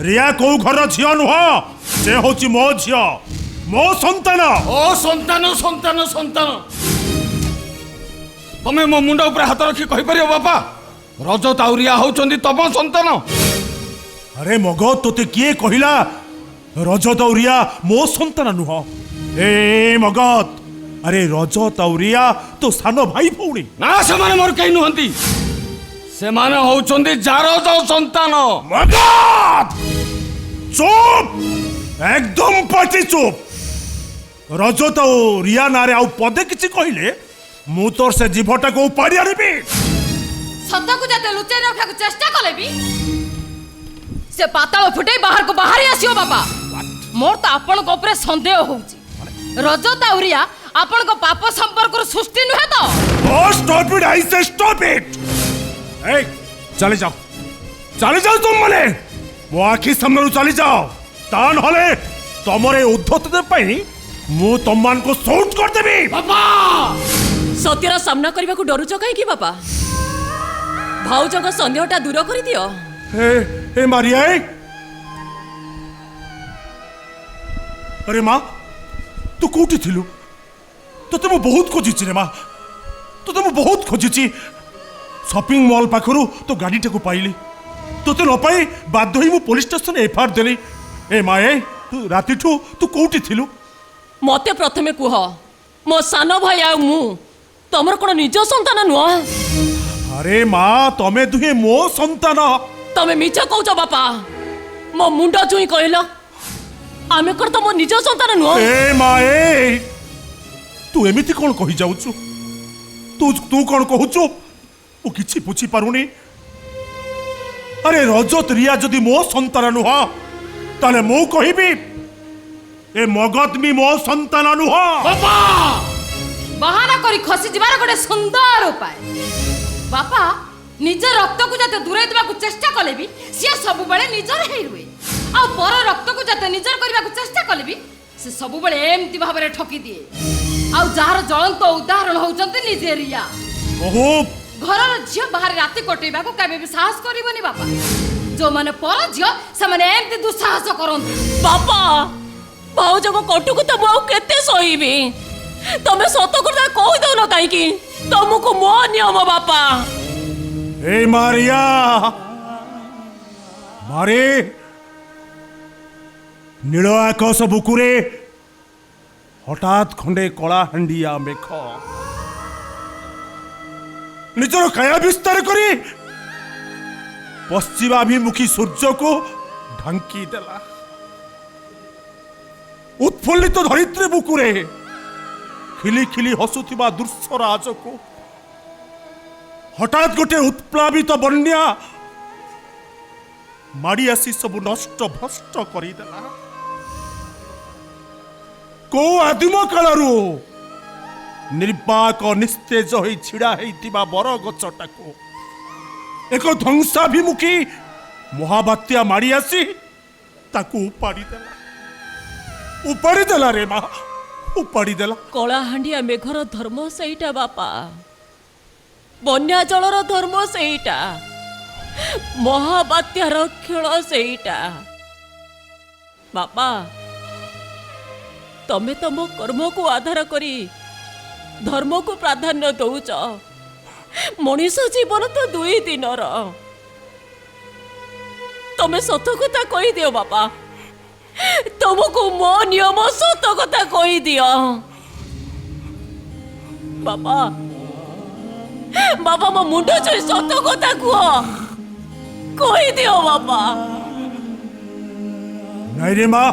रिया कौ घर झील नुह से हूँ मो झी मो संतान। ओ संतान संतान संतान तमे मो मुंड ऊपर हाथ रखी कहि परियो बापा रजत आउरिया होचंदी तम संतान। अरे मग तोते किए कहिला रजत आउरिया मो संतान नुह ए मगत अरे रजत आउरिया तो सान भाई भौणी ना से माने मोर कहि नुहंती से माने होचंदी जारद संतान। मगत चुप एकदम पाटी चुप रजत और रिया नारे आउ पदे किछि कहिले मु तोर से जीवटा को उपाड़ी आनिबी। सत्ता को जाते लुचाई रखा को चेष्टा कले भी से पाताल फुटे बाहर को बाहर ही आसियो बापा। मोर तो आपण को ऊपर संदेह होउची रजत आउरिया आपण को पाप संपर्क सृष्टि नुहे तो। ओ स्टॉप इट आई से स्टॉप इट। ए चले जाओ तुम माने मो आखि सामने चली जाओ ता नहले तमरे उद्धत दे पई मु तममान को शूट कर देबी। बापा सत्यरा सामना करबा को डरुच काहे की बापा भाउज को संदेहटा दूर कर दियो। ए मारिया अरे माँ तू कोठी थिलु तते मु बहुत खोजिछि रे माँ तते मु बहुत खोजिछि शॉपिंग मॉल पाखरु तो गाड़ीटा को पाइली तोते न पाई बाध्य होई मु पुलिस स्टेशन एफआईआर देली। ए माँ तू राति ठू तू कोठी थिलु मते प्रथमे कुह मो सान भाई आ मु तमर कोन निज संतान नुह। अरे माँ तमे दुहे मो संतान तमे मिछ कहउछ बापा मो मुंड चुई कहलो आमे कर तो मो निज संतान नुह। ए माँ तू एमिति कोन कहि जाउछु तू कोन कहउछु ओ किछि बुझी पारुनी। अरे रजत रिया जदि मो संतान नुह ताले मो कहिबी ए मगत मी मो संतान नुह। बापा बहाना करी खसी जिबार गोटे सुंदर उपाय बापा निज रक्त को जाते दूरे देबा को चेष्टा कले भी से सब बेले निजर हेई रुए आ पर रक्त को जाते निजर करबा को चेष्टा कले भी से सब बेले एमती भाबरे ठकी दिए आ जार ज्वलंत उदाहरण होचंती निजे रिया। ओहो घरर झियो बाहर राति कटेबा को केबे भी साहस करिवनी बापा जो माने पर झियो से माने एमती दुस्साहस करंती। बापा भाउज को कटुक तो मु केते सहीबी तमे सत करता कहि दो न काई की तुमको मो नियम बापा। ए मारिया मारे नील आकाश बुकुरे हठात खंडे कला हांडिया मेघ निजर काया विस्तार करी पश्चिमाभिमुखी सूर्य को ढांकी देला। उत्फुल्लित धरित्री बुकुरे खिली खिली हसुथिबा दुर्सराज को हठात गोटे उत्प्लावित बन्या माड़ी आसी सब नष्ट भ्रष्ट करदेला। को आदिम कालरू निर्वाक निस्तेज होई छिड़ा हेइतिबा बर गछटाको एक ध्वंसाभिमुखी महाबात्या माड़ी आसी ताकू उपाड़ी देला रे माँ उपाड़ी देला। कलाहांडिया मेघर धर्म सेईटा बापा बन्या जलर धर्म सेईटा महाबात्यार खेल सेईटा बापा तमे तम कर्म को आधार करी धर्म को प्राधान्य दौच मनीष जीवन तो 2 दिनर तमे सत कथा कही दियो बापा तुमको मो नियम सत कथा कही दियो बापा बापा मो मुंड छुई सत कथा कही दियो बापा। नहीं रे माँ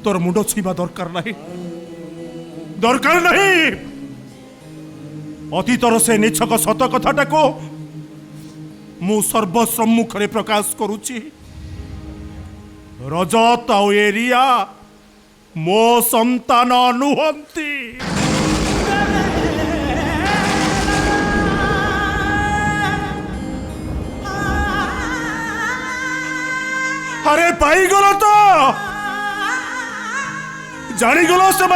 तोर मुंड छुईबा दरकार नहीं अतीतर से निछक सत कथाटा को मु सर्वसम्मुख रे प्रकाश करुची। रजत आउ एरिया मो संतान नुहंती। अरे पाईगल तो जाणीगल से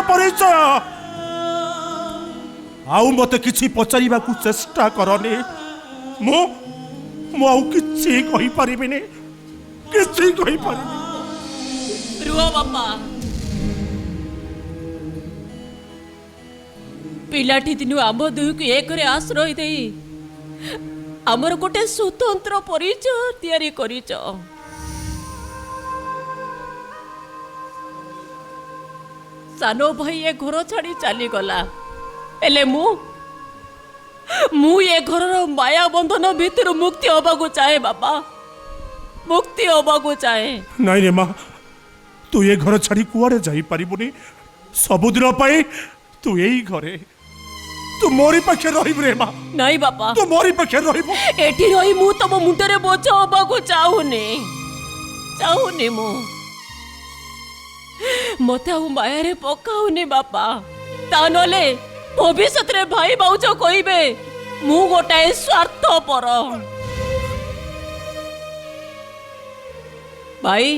परिचय आउ मते किछि पचारिबा को चेष्टा करनी। मो मो आउ किछि कहि परिबिनी, किछि कहि परिबिनी। रुओ बापा, पिलाटी दिनु आम दुई को एक आश्रय दे आमर गोटे स्वतंत्र परिचय तैयारी करिच। सानो भाई ये घर छाड़ी चली गला, एले मु ये घर माया बंधन भितर मुक्ति हवा को चाहे बापा, मुक्ति हवा को चाहे। नहीं रे माँ, तू ये घर छाड़ी कुआड़े जाई पारिबुनी। सबुदिन पाई तू यही घरे, तू मोरी पाखे रहिबु रे माँ। नहीं बापा, तू मोरी पाखे रहिबु। एठी रही मु तम मुंडरे बोझ हवा को चाहूनी, चाहूनी मु मते आउ मायारे पकाउनी बापा। ता नले भविष्य रे भाई बाउज कहिबे मु गोटाए स्वार्थपर। भाई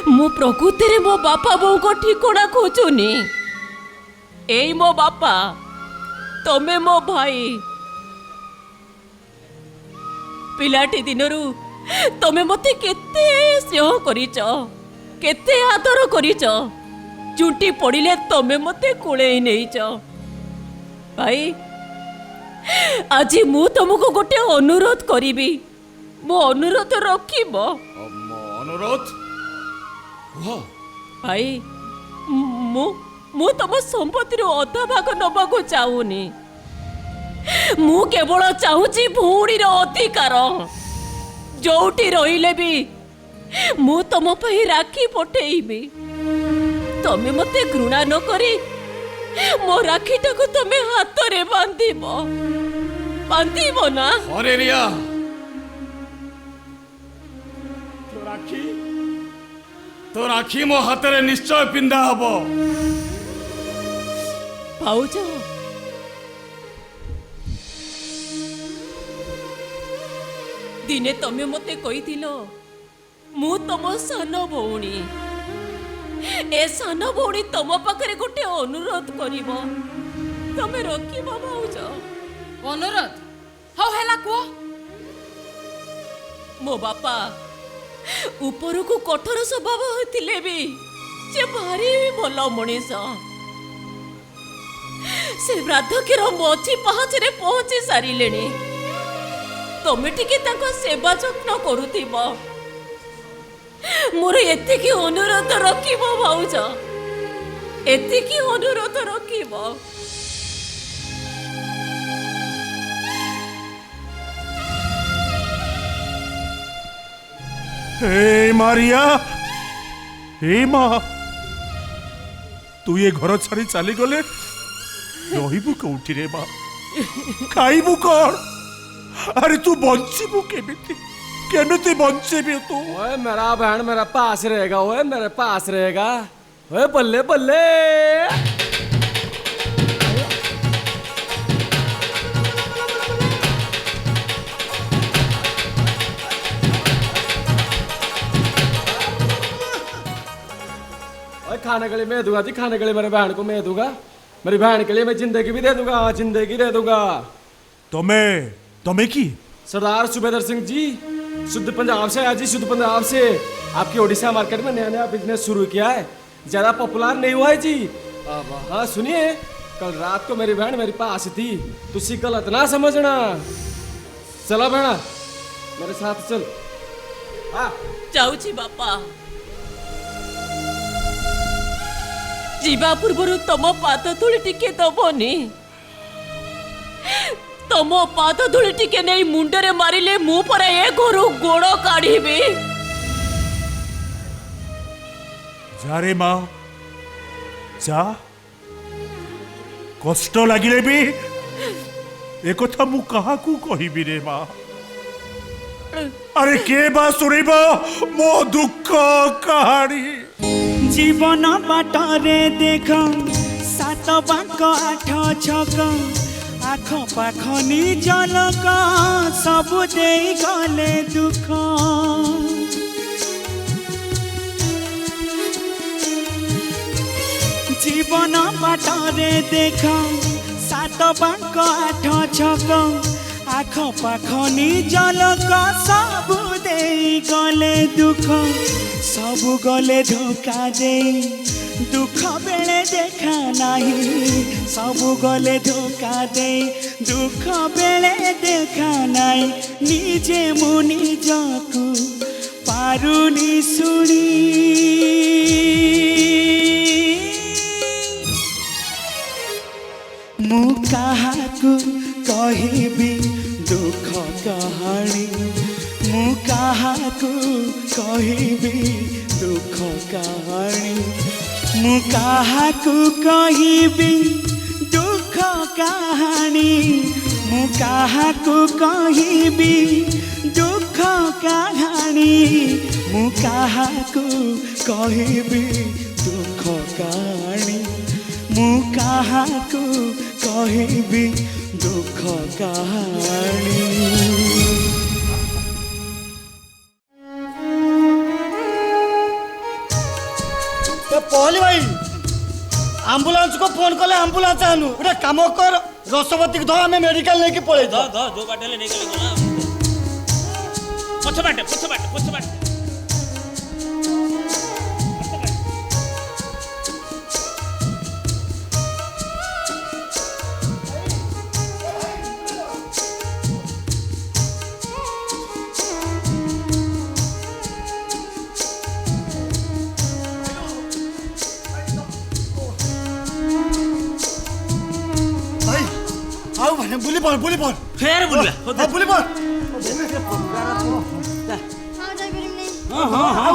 मु प्रकृति रे मो बापा बोउ को ठिकाना खोजुनी। एई मो बापा, तमे मो भाई। पिलाटी दिनरू तमे मते केते स्नेह करिच, केते आदर करिच। चुंटी पड़िले तमे मते कोळेई नेइच। भाई आज मु तुमको गोटे अनुरोध करिबी, मो अनुरोध रखिबो। अनुरोध भाई मु तुम संपत्ति अधा भाग नबाको चाहूनी। मु केवल चाहूची भौणीर अधिकार। जोटी रहिले भी मु तुम पई राखी पठेइबी। तमे मते घृणा न करी मो राखीटा को तमे हाथ रे बांधिबो, बांधिबो ना? अरे रिया, तो राखी मो हाथ रे निश्चय पिंधा हबो। भाउज दिने तमे मते कहिथिलो मु तम सान भौणी। ए सान भौणी तम पाखरे गोटे अनुरोध करिबो, तमे रखिबो भाउज। अनुरोध हाउ हेला को? मो बापा ऊपर को कठोर स्वभाव होतिले भी से भारी भल मनीष। से वार्धक्यर मझी पहाच रे पहुंची सारिलेनी। तमे टिके ताको सेवा যত্ন करूथिबो। मोर एतिकी अनुरोध रखिबो भाउज, एतिकी अनुरोध रखिबो। हे मारिया, हे माँ, तू ये घर छाड़ी चली गले रहिबु कोठी रे माँ? खाइबु कौन? अरे तू बंचिबु केमिति, केमिति बंचिबु तू? ओए मेरा बहन मेरे पास रहेगा, ओए मेरे पास रहेगा। ओए बल्ले बल्ले। खाने के लिए मैं दूंगा जी, खाने के लिए मेरे बहन को मैं दूंगा। मेरी बहन के लिए मैं जिंदगी भी दे दूंगा, जिंदगी दे दूंगा। तुम्हें की? सरदार सुबेदर सिंह जी, शुद्ध पंजाब से आया जी, शुद्ध पंजाब से। आपकी ओडिशा मार्केट में नया नया बिजनेस शुरू किया है, ज्यादा पॉपुलर नहीं हुआ है जी। हाँ सुनिए, कल रात को मेरी बहन मेरे पास थी, तुसी गलत ना समझना। चलो बहना मेरे साथ चल। हाँ जाऊ छी बापा। जीवा पूर्व तम पाद धूली टिके दबनी। तम पाद धूली टिके नहीं मुंडरे मारिले मु पर ए घर गोड़ काढ़ी। जा रे माँ जा, कष्ट लगिले भी एक कथा मु कहा को कहिबी रे माँ। अरे के बा सुनिब मो दुख कहानी जीवन बाटरे देख सात बाक आठ छक आख पाख निज लोक सबु दे गले दुख जीवन बाटरे देख सात बाक आठ छक आख पाख निज लोक सबु दे गले दुख सबु गले धोखा दे दुख बेले देखा नहीं सबु गले धोखा दे दुख बेले देखा नहीं निजे मु निजकु पारुनी शुणी मु काहाकु कहिबी दुख कहानी मु काहाकु कहिबी दुख कहानी मु काहाकु कहिबी दुख कहानी मु काहाकु कहिबी दुख कहानी मु काहाकु कहिबी दुख कहानी मु काहाकु कहिबी दुख कहानी पहली भाई आम्बुलांस को फोन कले आम्बुलांस आनु गोटे काम कर रसवती धो आम मेडिकल लेके पड़े जो बाटे ले निकल गला पछ बाटे बुली पड़ फेर बुलिया बुली पड़ हाँ जाई परिम नहीं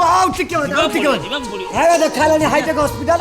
आओ ठीक है देखा लेनी हाईटेक हॉस्पिटल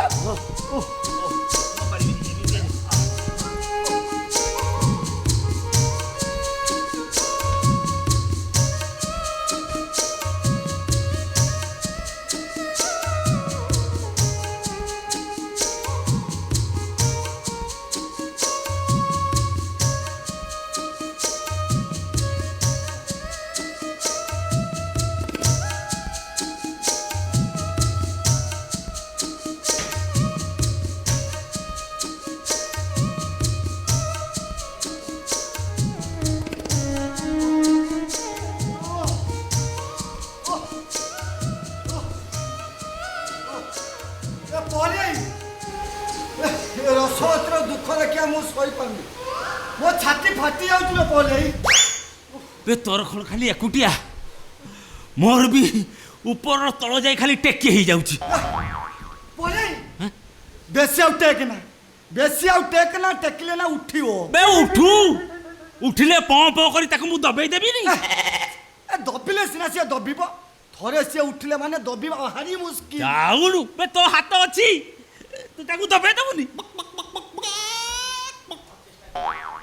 रसवतीर दुख देखिया मु सही पानी मो छाती फाटी जाउतलो पहले बे तोर खण खाली एकुटिया मोर भी ऊपर तळ जाई खाली टेकी ही जाउची पहले बेसी आउ टेक ना टेकले ना उठियो बे उठिले पौ करी ताको मु दबेई देबी नी दबिले सिना से दबिबो थरे से उठिले माने दबिबा हारी मुश्किल जाउनु बे तो हाथ अछि तू ताको दबेई देबुनी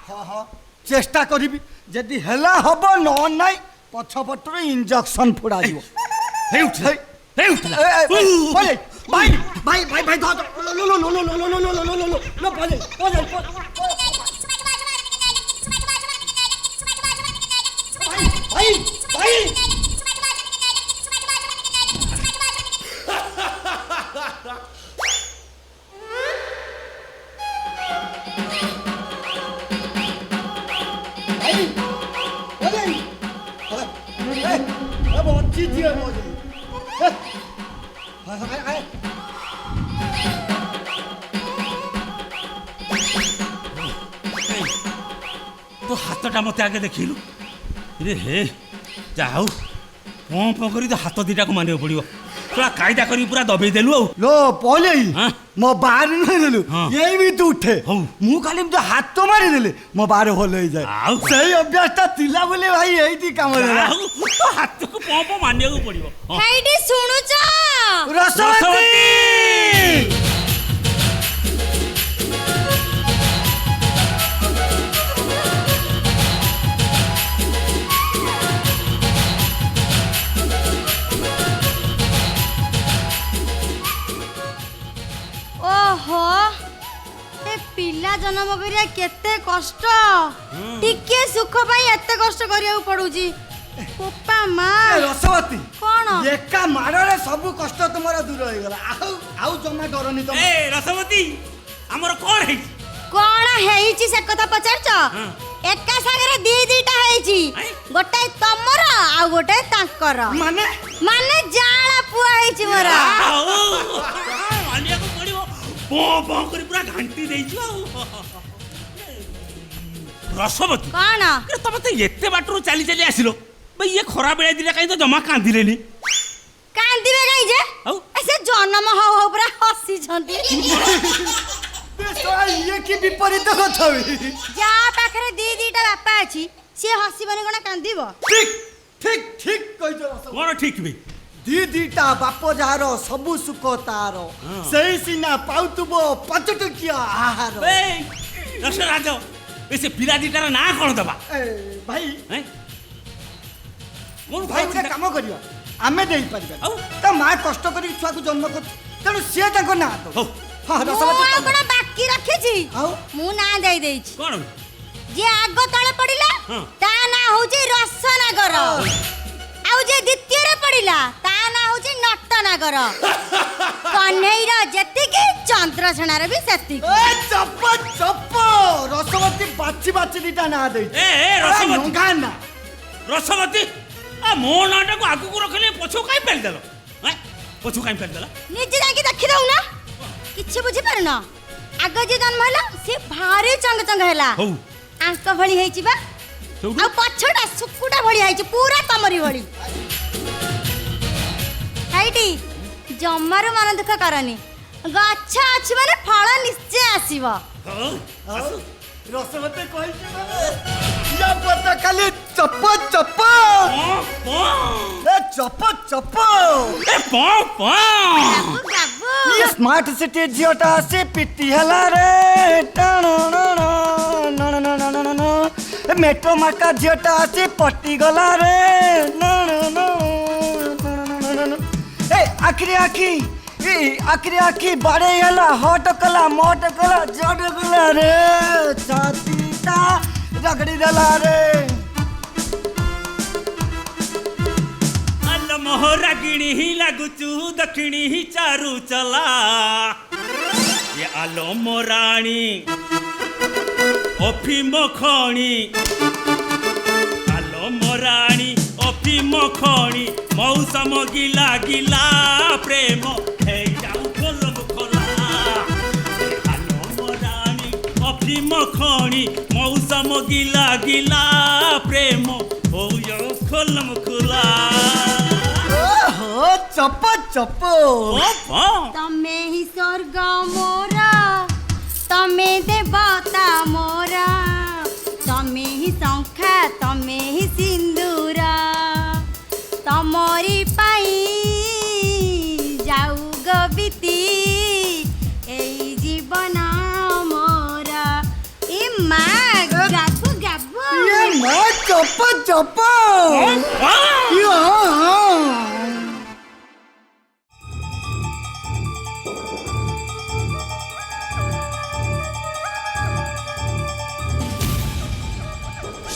हाँ चेष्टा करी जदि हेला हबो न नाई पछपटर इंजेक्शन फोड़ा दियो हे उठ हे उठ भाई भाई भाई भाई धो लो लो लो लो लो लो लो लो लो लो लो लो भाई तो हाथटा मत आगे देखिलु रे हे जाऊ पंप करी तो हाथ दीटा को मानियो पड़ियो पूरा कायदा करी पूरा दबेई देलु आ लो पहले मो बाहर नहीं देलु यही भी तू उठे मु खाली तो हाथ तो मारी देले मो बाहर होल हो जाए सही अभ्यासटा तिला बोले भाई यही थी काम रे तो हाथ को पंप मानियो पड़ियो हेडी सुनु छ रसवती जन्म करिया केते कष्ट टिके सुख पाई एते कष्ट करिया पड़ुची कोपा मा रसवती कौन एका माड़े सब कष्ट तुमरा दूर हो गला आउ जमा डरनी तुम ए रसवती हमर कोन है कौन हेइची से कथा पचारछ एका सागरे दी दीटा हेइची गोटे तमर आ गोटे तांकर माने माने जाला पुआ हेइची मोरा आलिया को पड़िबो पो पो करी पूरा घंटी देइछु रसवती कौन तमे तो एते बाटरू चली चली आसिलो भाई ये खरा बेला दिले कहीं तो जमा कांदिलेनी कांदिबे काई जे ऐसे जन्म हो हो पूरा हसी छंती ये की विपरीत कथा जा पाखरे दी दीटा बापा अछि से हसी बने कोना कांदिबो ठीक ठीक ठीक कहि जो कोन ठीक बे दी दीटा बाप जहार सबु सुख तार सही सिना पाउतबो पचटकिया आहार बे रसराज ऐसे पिला दीटार ना कोन दबा भाई हैं मोर भाई गोटे काम करियो आमे देई परिबा त मा कष्ट करी छुआ को जन्म कर तेणु सी ताको ना तो हां रसवती कोन बाकी रखिछि मु ना देई देछि कोन जे आगो तळे पडिला ता ना होची रसनागर आउ जे द्वितीय रे पडिला ता ना होची नटनागर कन्हैर जेतिकी चंद्रसेनार भी सेतिकी ए चप चप रसवती बाची बाची दीटा ना देई ए रसवती गाना रसवती आ मो नाटा को आगु को रखले पछो काई पेल देलो हैं पछो काई पेल देला निजे जाकी देखि दउ ना किछि बुझी पार ना आगो जे जन्म होला से भारी चंग चंग हैला हो आंक भली हेछि बा आ पछटा सुकुटा भली हेछि पूरा तमरी भली हाइटी जम्मारो मन दुख करनी गच्छ अछि माने फल निश्चय आसीबो रसवती कहि जे या पता खाली चप चप ए चप चप ए पो पो ये स्मार्ट सिटी जियोटा से पिटी हला रे मेट्रो मार्का जियोटा से पट्टी गला रे ए आखिरी आखी आखिरी आखी बाड़े हला हट कला मोट कला जड़ गला रे छातीटा रगड़ी दला रे अल मोहरा गिणी ही लागुचू दक्षिणी ही चारू चला ये आलो मोराणी ओफी मखणी आलो मोराणी ओफी मखणी मौसम गिला गिला प्रेम हे जाऊ खोलम खोला आलो मोराणी ओफी मखणी मौसम गिला गिला प्रेम हो जाऊ खोलम खोला ओहो चप चप तमे ही स्वर्ग मोरा तमे देवता मोरा तमे ही शंखा तमे ही सिंदूरा तमरी पाई जाऊ गबिती एई जीवन मोरा ए मा गाबु गाबु ये मा चप चप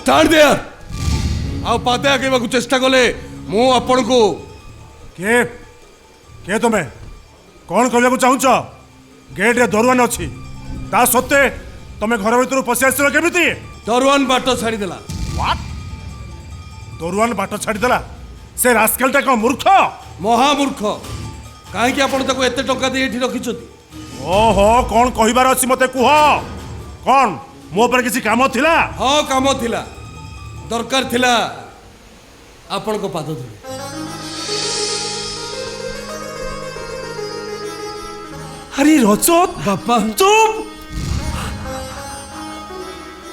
स्टार्ट देयर आ पाते आकेबा को चेष्टा कले मु आपण को के के तुमे कौन करबा को चाहुच गेट रे दरवान अछि ता सत्ते तुमे घर भीतर पसि आछरो केमिति दरवान बाट छाड़ी देला व्हाट दरवान बाट छाड़ी देला से रास्केलटा को मूर्ख महामूर्ख काहे कि आपण ताको एते टका दे एठी रखिछथि ओहो कौन कहिबार अछि मते कुह कौन मो पर किसी काम थिला हां काम थिला दरकार थिला आपण को पाद धरे अरे रजत बापा चुप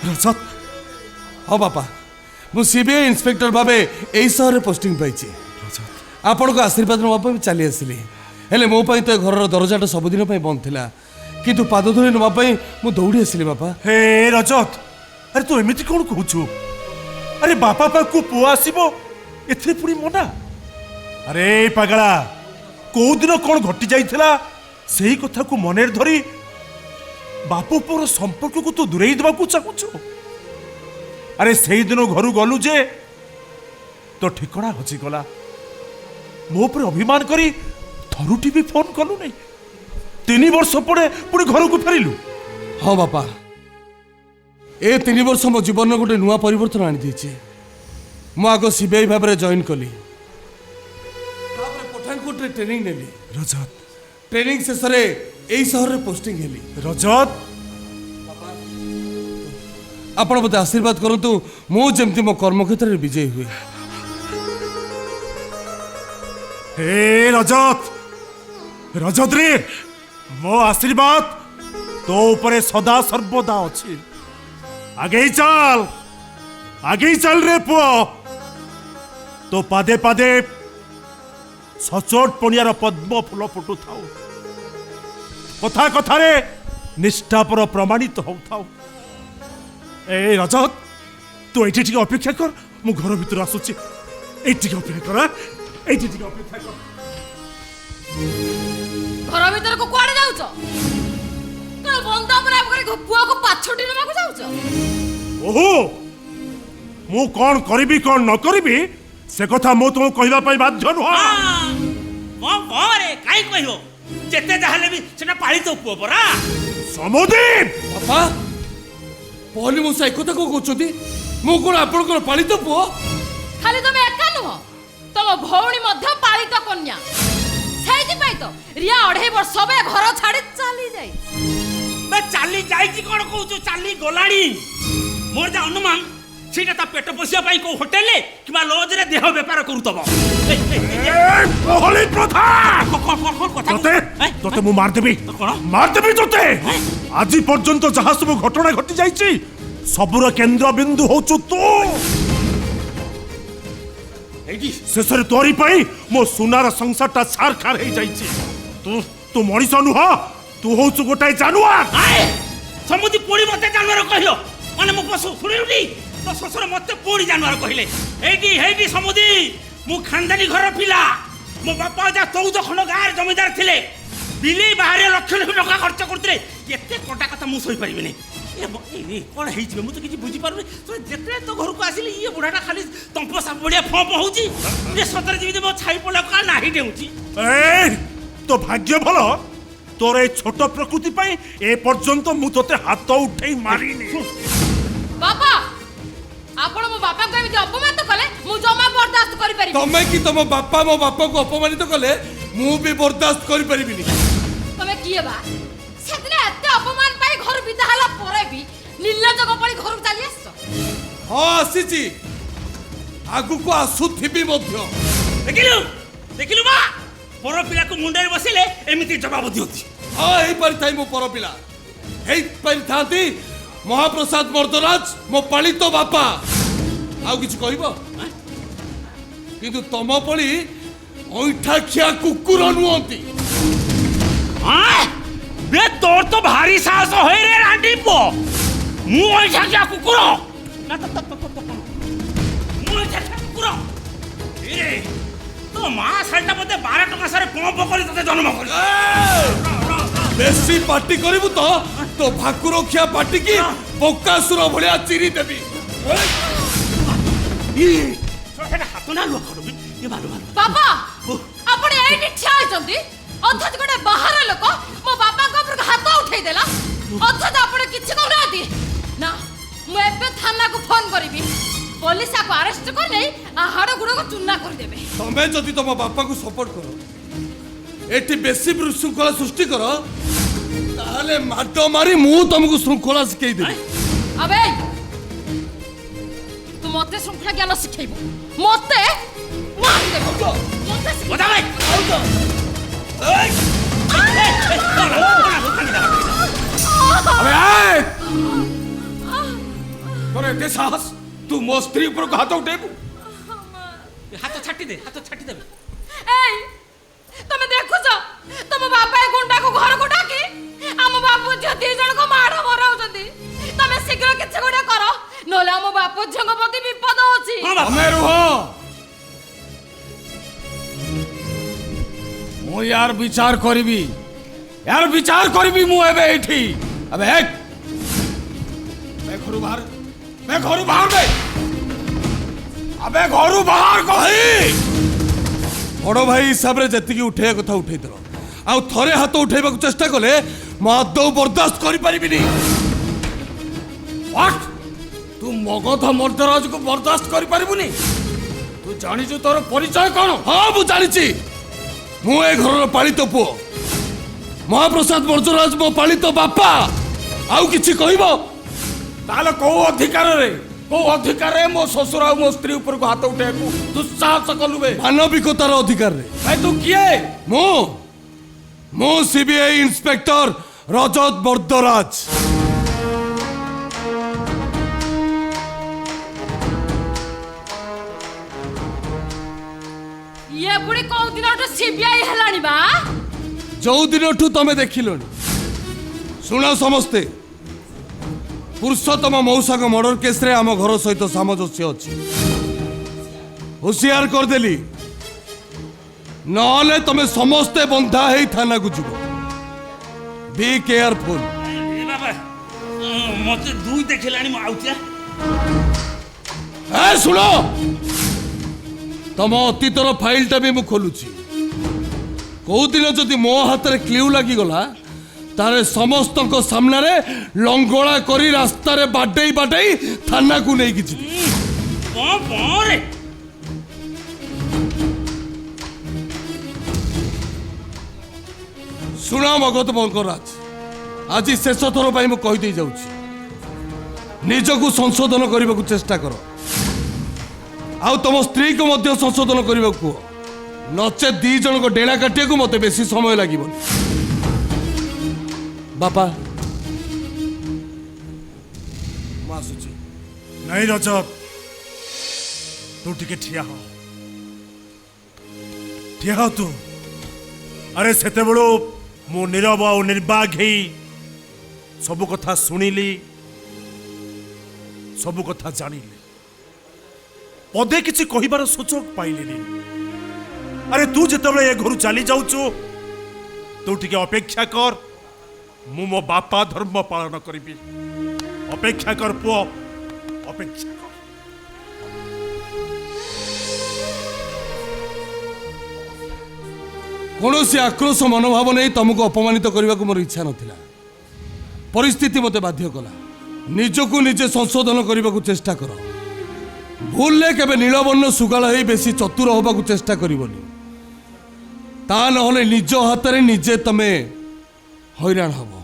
रजत हाँ बापा मु सीबीआई इंस्पेक्टर भाबे एई शहर रे पोस्टिंग पाइछि आपण को आशीर्वाद नवा पे चली आसिली हेले मो पई तो घर दरजाटा सब दिन पई बंद थिला किंतु पाद धरे नवा पई मु दौड़ी आसिली बापा हे रजत अरे तू एमिति कोन कहूछु अरे बापा पाकू पुआ आसीबो एथे पुरी मना अरे पागला को दिन कोन घटी जाइथिला सेही कथा को मनेर धरी बाप पुअर संपर्क को तू दूरे देवाक चाहूच। अरे से दिन घर गलु जे तो ठिकना हजिगला मो पर अभिमान करी थरुटी भी फोन कलु नहीं। 3 वर्ष पड़े पुणी घर को फेरिलु। हाँ बापा ए 3 वर्ष मो जीवन गोटे नुआ परिवर्तन आनी देछि। मु आगो सीबीआई भाव में जॉइन कली पठानकोट रे ट्रेनिंग नेली। रजत ट्रेनिंग शेष रे एई शहर रे पोस्टिंग हेली। रजत आपण मते आशीर्वाद करंतु मु जेमति मो कर्म क्षेत्र रे विजय हुए। हे रजत रजत रे मो आशीर्वाद तो ऊपर सदा सर्वदा अच्छी। आगे ही चल रे पुओ। तो पादे पादे सचोट पणियार पद्म फूल फुटु थाउ। कथा कथा रे निष्ठा पर प्रमाणित हो थाउ। ए रजत तू एठी ठीक अपेक्षा कर मु घर भीतर आसुची। एठी अपेक्षा कर एठी ठीक अपेक्षा कर। घर भीतर को कुआडे जाउछ? कण बंद पर आपकर पुआ को पाछोटी नमाको जाउछ? ओहो मु कौन करिबी कौन न करिबी से कथा मु तुम कहबा पई बाध्य नुह। रे काई कहियो जेते जाहले भी सेना पाळी तो पुओ परा। समुदीप बापा पहली मो साई कथा को कहउछती मु कोन आपण को पालित पुओ? खाली तुम एका नुह तुम भौणी मध्य पालित कन्या। सेति पई तो रिया 2.5 वर्ष बे घर छाड़ी चली जाई। बे चली जाई कि कोन कहउछु? चली गोलाणी। मोर जा अनुमान सीटा ता पेट पोसिया पाई को होटल किबा लॉज रे देह व्यापार करूतब। होली प्रथा तोते मु मार देबी तोते। आज पर्यंत जहा सब घटना घटी जाईची सबुर केंद्र बिंदु होचु तू। शेषरे तोरी पाई मो सुनार संसारटा सार खार हे जाईची। तू मଣିଷ नुह तू होचु गोटाए जानवर। समुदी पोड़ी मते जानवर कहिलो माने मो पशु सुनिलुनी तो ससुर मते पोड़ी जानवर कहिले। हेडी समुदी मु खानदानी घर पिला। मो बापा जा 14 खंड गार जमीदार थिले। बिले बाहर लक्ष लक्ष टका खर्च करतले। एते कोटा कथा मु सही परिबिनी। ए कोन हेइछि मु तो किछि बुझी पारुनी। तो जेते तो घर को आसिली ये बुढाटा खाली तंप सब बढिया फप होउची। ये सतर जीवित मो छाई पडला का नाही देउची। ए तो भाग्य भलो तोर ए छोट प्रकृति पाई ए पर्यंत मु तोते हाथ उठेई मारिनी। बापा आपण मो बापा को एमिति अपमान कले मु जमा बर्दाश्त करि परिबी। तमे कि तम बापा मो बापा को अपमानित कले मु भी बर्दाश्त करि परिबिनी। तमे किए बा सेदिन एते अपमान पाई घर विदा हला परे भी नीलज कपड़ी घर चली आस। हां आसीची आगु को आसुथिबी मध्य। देखिलु बा पर पिला को मुंडे बसिले एमिति जवाब दियोती। हां एई पर थाई मो पर पिला एई पर थाती महाप्रसाद मर्दराज मो पालित बापा। आउ किछ कहबो? किंतु तम पळी ओइठा खिया कुकुर नुहंती। हां बे तोर तो भारी साहस होय रे रांडी पो। मु ओइठा खिया कुकुर ना तो मु ओइठा खिया कुकुर। ए तो मां सालटा मते 12 टका सारे पंप करी तते जन्म करी। बेसी पार्टी करिबु तो भाकुर खिया पार्टी की बोकासुर भलिया चिरी देबी। ई छोटा हाथ ना लो करबी ये मालूम बाबा आपण एठी ठिया जंदी अथत गोटे बाहर लोक मो बापा को ऊपर हाथ उठै देला। अथत आपण किछ कहना दी ना मु एबे थाना को फोन करबी। पुलिस को अरेस्ट कर नै हाड़ गुड़ को चुना कर देबे। तमे जदि तम बापा को सपोर्ट करो एठी बेसी श्रृंखला सृष्टि करो ताले माडो मारी मु तुमको श्रृंखला सिखै देबी। अबे तू मते श्रृंखला ज्ञान सिखैबो मते मार देबो मते बता भाई अबे आए तोरे दे साहस तू मो स्त्री ऊपर हाथ उठेबू। हाथ छाटी दे दे। ए तमे देखु छ तम बापा गुंडा को घर को डाकी हम बापू जो 2 जण को मार मराउ जंदी। तमे शीघ्र किछ गोडे करो नोला हम बापू झंग प्रति विपद होची। हमें रुहो मो यार विचार करबी मु एबे एठी अबे घरू बाहर घरू बाहर बे अबे घरू बाहर कही बड़ भाई हिसाब रे जति उठे कथा उठे दल आउ थरे हाथ उठेबा चेष्टा कले मैं आदौ बर्दाश्त करि परिबिनी व्हाट तू मगध मर्दराज को बर्दाश्त करि परिबुनी तू जानिछु तोर परिचय कोन हां मु जानिछि मु ए घर पालित पुओ महाप्रसाद मर्दराज मो पालित बापा आउ किछि कहबो ताले को अधिकार रे मो ससुर आ मो स्त्री ऊपर को हाथ उठे को दुस्साहस कलुबे मानविकतार अधिकार रे भाई तू किए मो सीबीआई इंस्पेक्टर रजत मर्दराज ये पुणी कौ दिन सीबीआई हेलानी बा जो दिन तमे देखिलोनी सुना समस्ते पुरुषोत्तम मौसा मर्डर केस रे आम घर सहित सामंजस्य अच्छी होशियार करदेली नले तमे समस्ते बंधा है थाना को जीव बी केयरफुल बाबा मते दुई देखिलानी म आउतिया ए सुनो तम अतीतर फाइलटा भी मु खोलुची कौ दिन जदि मो हाथ में क्ल्यू लगी गला तारे समस्त सामने रे लंगड़ा करी रास्ता रे बाडई बाडई थाना को नहीं की सुना मगध मल्लराज आज शेष थर पर कहीदे निजक संशोधन करने को चेष्टा कर आउ तुम स्त्री को मध्य संशोधन करने को नचे दी जन को डेणा काटिया को मत बेसी समय लगे बापा आसुची नहीं रजत तू टिके ठिया हो तू अरे सेते बड़ो मु नीरव और निर्बाग ही सब कथा सुनिली सब कथा जानिली पदे किसी कहिबार सुजोग पाइलिनी अरे तू जितेबाला ए घर चली जाऊचु तू टिके अपेक्षा कर मु मो बापा धर्म पालन करी अपेक्षा कर पुओ अपेक्षा कर कौन सी आक्रोश मनोभाव नहीं तुमको अपमानित करने को मोर इच्छा नथिला परिस्थिति मते बाध्य कला निजको निजे संशोधन करने को चेष्टा कर भूल केबे नीलवर्ण सुगाल हो बेसी चतुर होबा को चेष्टा करिवनी ता नहले निज हाथ रे निजे तमे हैरान हबो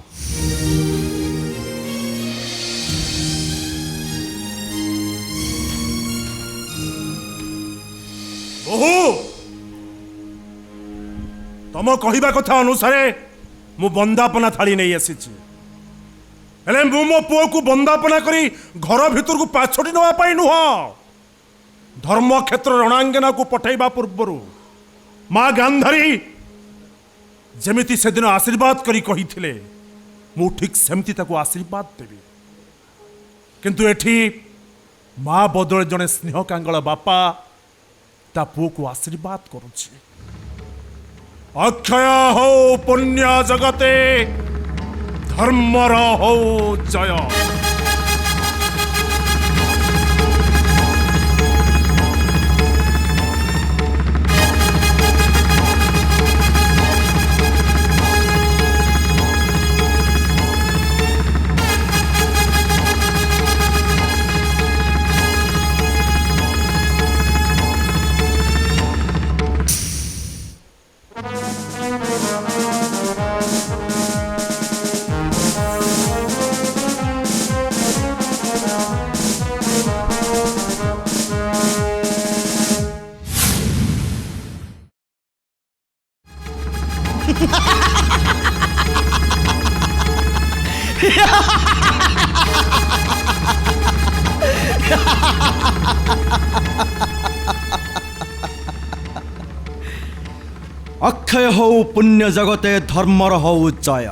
ओहो तम कहिबा कथा अनुसारे मु बंदापना थाली नहीं आसीची हेले मु मो पुओ को बंदापना करी घर भीतर को पाछोटी नवा पाई नुह धर्म क्षेत्र रणांगना को पठाइबा पूर्वरु माँ गांधारी जेमिति से दिन आशीर्वाद करी कही थिले मु ठीक सेमति ताको आशीर्वाद देबी किंतु एठी माँ बदल जने स्नेह कांगल बापा ता पुओ को आशीर्वाद करुछि अक्षय हो पुण्य जगते धर्मर हो जय अक्षय हो पुण्य जगते धर्मर हो जय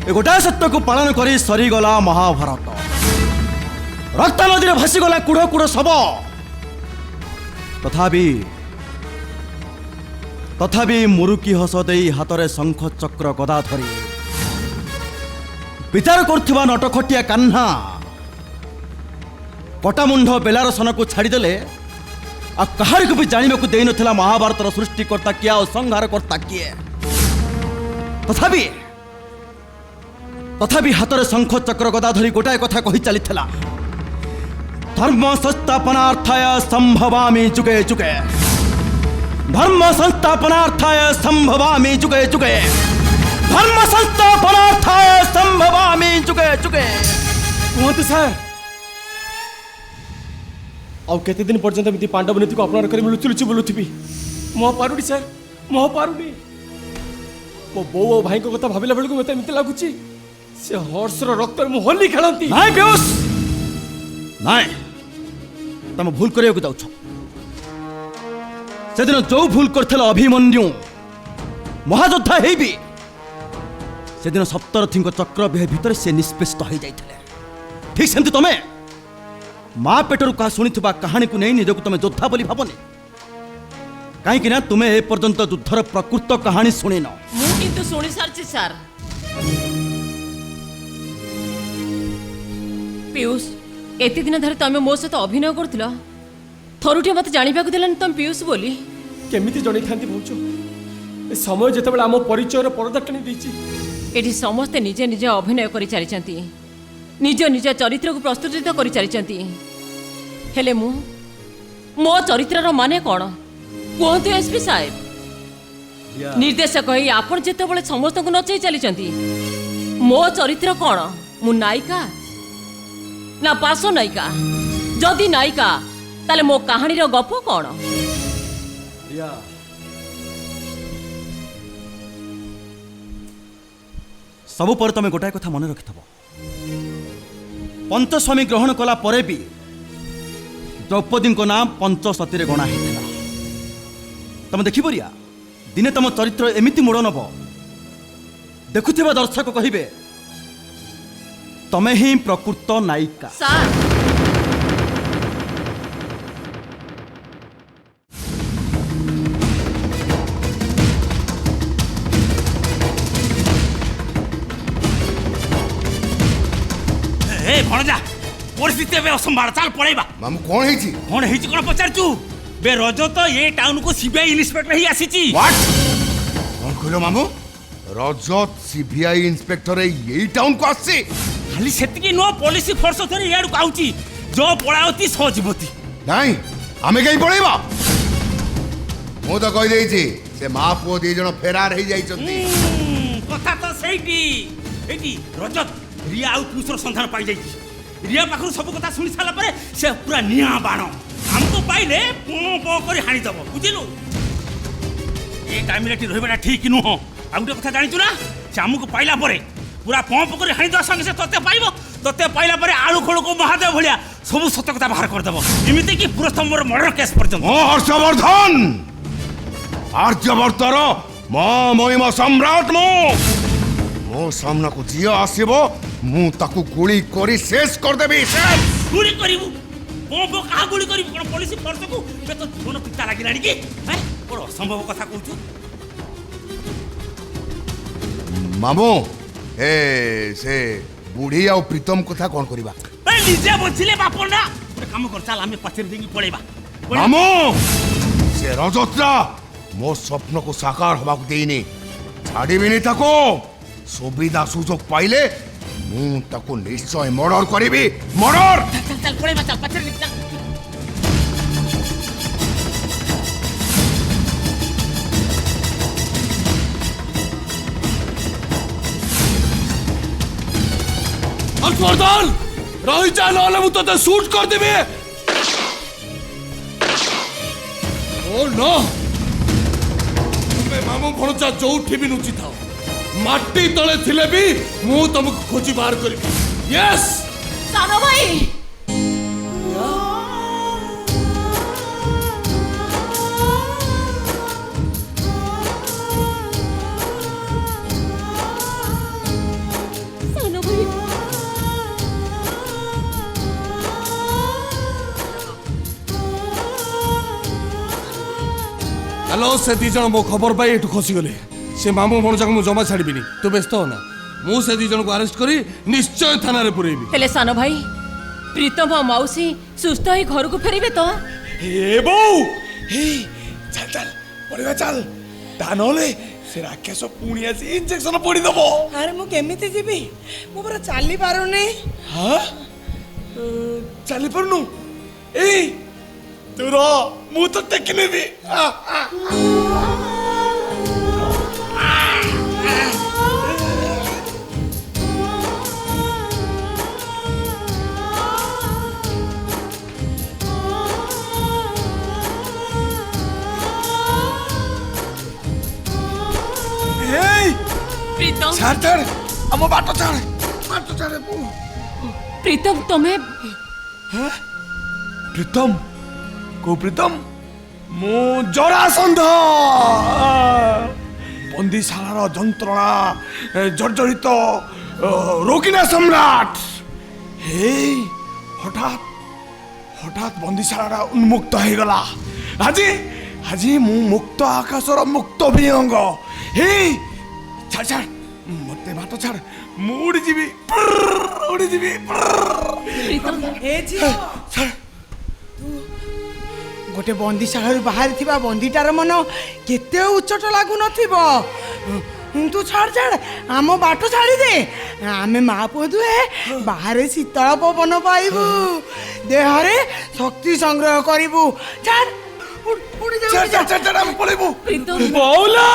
ए गोटा सत्य को पालन करी सरीगला महाभारत रक्त नदी भासीगला कुड़ कुड़ शब तथापि मुरुकी हस दे हाथ में शंख चक्र गदा धरी विचार करुवा नटखटिया कान्हा कटामुंड बेलार सन को छाड़देले आ कहार को भी जानने को देन थिला महाभारतर सृष्टिकर्ता किए और संहारकर्ता किए। तथापि तथापि हाथ में शंख चक्र गदा धरी गोटाए कथा कही चली धर्म संस्थापनार्थाय संभवामि जुगे जुगे धर्म संस्थापनार्थाय संभवामि जुगे जुगे धर्म संस्थापनार्थाय संभवामि जुगे जुगे। कहतु सर आउ केते दिन पर्यंत एमती पांडव नीति को अपनार कर लुचि लुचि बोलुथिबी मो पारुडी सर मो पारुडी मो बो और भाई को कथा भाबिला बेलको मते एमती लागुची से हर्षर रक्त में होली खेलंती नाय बेउस नाय तुम भूल करिया को जाउछ। से दिन जो भूल करथिल अभिमन्यु महायोद्धा हेबी से दिन सप्तरथी चक्र बेह भितर से निष्पेष हो जाइथिले। ठीक सेमती तमे माँ पेटरू क्या शुणी कहानी को नहीं निजक तुम योद्धा बोली भावनी कहीं ना तुम्हें ए पर्यंत युद्धर प्रकृत कहानी शुणिन। मु किंतु शुणी सारछि सर। पीयूष एते दिन धरे तमे मो सहित अभिनय करथिल थरुटे मते जानिबा को देलन तुम पीयूष बोली केमिति जणी थांती भौचो ए समय जेतेबेला आम परिचय रो परदा टाणी देछि एठी समस्त निजे निजे अभिनय करि चालिचंती निज निज चरित्र को प्रस्तुत करि चालिचंती हेले मो चरित्र रो माने कोन कहतु एसपी साहेब निर्देशक ही आपण जेतेबेले समस्त को नचै चालिचंती मो चरित्र कोन मु नायिका ना पार्श्व नायिका जदि नायिका ताले मो कहानी रो गप कोन सबु पर तुम गोटाए कथा मन रखिथब पंचस्वामी ग्रहण कला परे भी द्रौपदी को नाम पंचसती गणा होता। तुम देखिपरिया दिने तुम चरित्र एमिति मोड़ नब देखुथिबा दर्शक कहिबे तमे ही प्रकृत नायिका। भणजा परिस्थिति एबे असंभाळ चाल पळेबा मामू कोन हेची कोन पचारचू बे रजत ये टाउन को सीबीआई इंस्पेक्टर ही आसीची। व्हाट कोन कहलो मामू रजत सीबीआई इंस्पेक्टर यही टाउन को आसी खाली सेतिकी नो पुलिस फोर्स थरी याडू आउची जो पळावती सजीवती नहीं आमे कहीं पळेबा मो तो कहि देइची से मां पुओ दी जण फेरार हे जाई चंती कथा तो सेठी एटी रजत रिया आउ पुसर संधान पाई जाई रिया पाखरु सब कथा सुनि साला परे से पूरा निया बाण हमको पाइले पो पो करी हानि दबो बुझिलु ए टाइम रे रहबेटा ठीक नु हो आउटे कथा जानिचु ना से हमको पाइला परे पूरा पंप करी हानि दो संगे से तते पाइबो तते पाइला परे आळु खोळ को महादेव भलिया सब सत्य कथा बाहर कर दबो एमिति कि पूरा स्तंभर मर्डर केस पर्यंत ओ हर्षवर्धन आर्यवर्तर मां महिमा सम्राट मो सामना को जी आसीबो मु ताकू गुली करी शेष कर देबी शेष गुली करिवु पो कहा गुली करिवु कोन पुलिस फोर्स को बे तो जोन पिता लागिलानी कि हैं कोन असंभव कथा कहू मामू ए से बुढ़ी आ प्रीतम कथा कोन करबा बे निजे बचिले बापन ना काम कर चल हम पछर देंगी पळेबा मामू से रजतरा मो स्वप्न को साकार होबा को देइनी छाड़ीबिनी ताको सुविधा सुजोग पाइले मु ताको निश्चय मर्डर करिबी मर्डर चल चल पळेबा चल पछर चल हर्षवर्धन रही जा नहले मु तते शूट कर देबे ओ नो तुम्हें मामू भणजा जोठी भी नुची थाओ माटी तले थिले भी मु तुमको खोजी बाहर करिबी यस सानो भाई सानो भाई हेलो से दी जन मो खबर पाई एठू खसी गले से मामू भणजा को मु जमा छाड़ीबिनी तू व्यस्त हो ना ମୁଁ ସେ ଦି ଜଣକୁ ଆରେଷ୍ଟ କରି ନିଶ୍ଚୟ ଥାନାରେ ପୁରେଇବି। ହେଲେ ସାନ ଭାଇ ପ୍ରୀତମ ଆଉ ମାଉସୀ ସୁସ୍ଥ ହେଇ ଘରକୁ ଫେରିବେ ତ? ଏ ବୋଉ ଚାଲ ଚାଲ ପଡ଼ିବା ଚାଲ ତା ନହେଲେ ସେ ରାକ୍ଷସ ପୁଣି ଆସି ଇଞ୍ଜେକ୍ସନ ପୋଡ଼ିଦବ। ଆରେ ମୁଁ କେମିତି ଯିବି? ମୁଁ ପରା ଚାଲି ପାରୁନି। ହଁ ଚାଲି ପାରୁନୁ? ଏଇ ତୁ ର ମୁଁ ତ ଟେକି ନେବି। प्रीतम छाड़ छाड़ हम बाट छाड़ प्रीतम तुम्हें प्रीतम को प्रीतम मु जरासंध बंदीशालार जंत्रणा जर्जरित रोगिना सम्राट हे हठात हठात बंदीशाला उन्मुक्त हो गला। आज आज मु मुक्त आकाशर मुक्त विहंग हे छाड़ छाड़ मत बाट छाड़ मुड़ी जीवी उड़ी जीवी। गोटे बंदीशाला बाहर थिबा बंदीटार मन केते उच्चट लागु नथिब। तू छाड़ छाड़ आम बाट छाड़ी दे आमे माँ पुଅ दुहे बाहर शीतल पवन पाइबू देहरे शक्ति संग्रह करिबू। छाड़ उड़ी जा छाड़ छाड़ छाड़ हम पळेबू। बोलो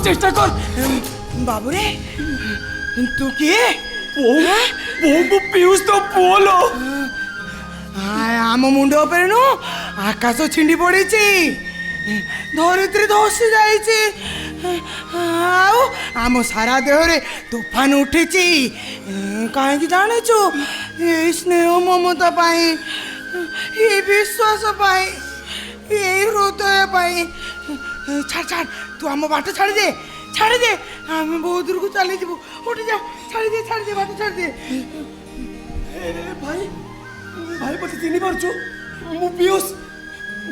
चेष्टा कर बाबू रे तू किए पीयूष तो बोलो आम मुंड ଉପରେ नु आकाश छिंडी पड़ी धरित्री धसी जाइछि आउ आम सारा देह रे तूफान उठी कहीं जाने छु ये स्नेह ममता पाई ये विश्वास पाई ये हृदय पाई। छाड़ छाड़ तू आम बाट छाड़ी दे आम बहुत दूर को चली जीवु उठ जा छाड़ी दे बाट छाड़ी दे। भाई भाई मत चिन्ह पारछु मु पीयूष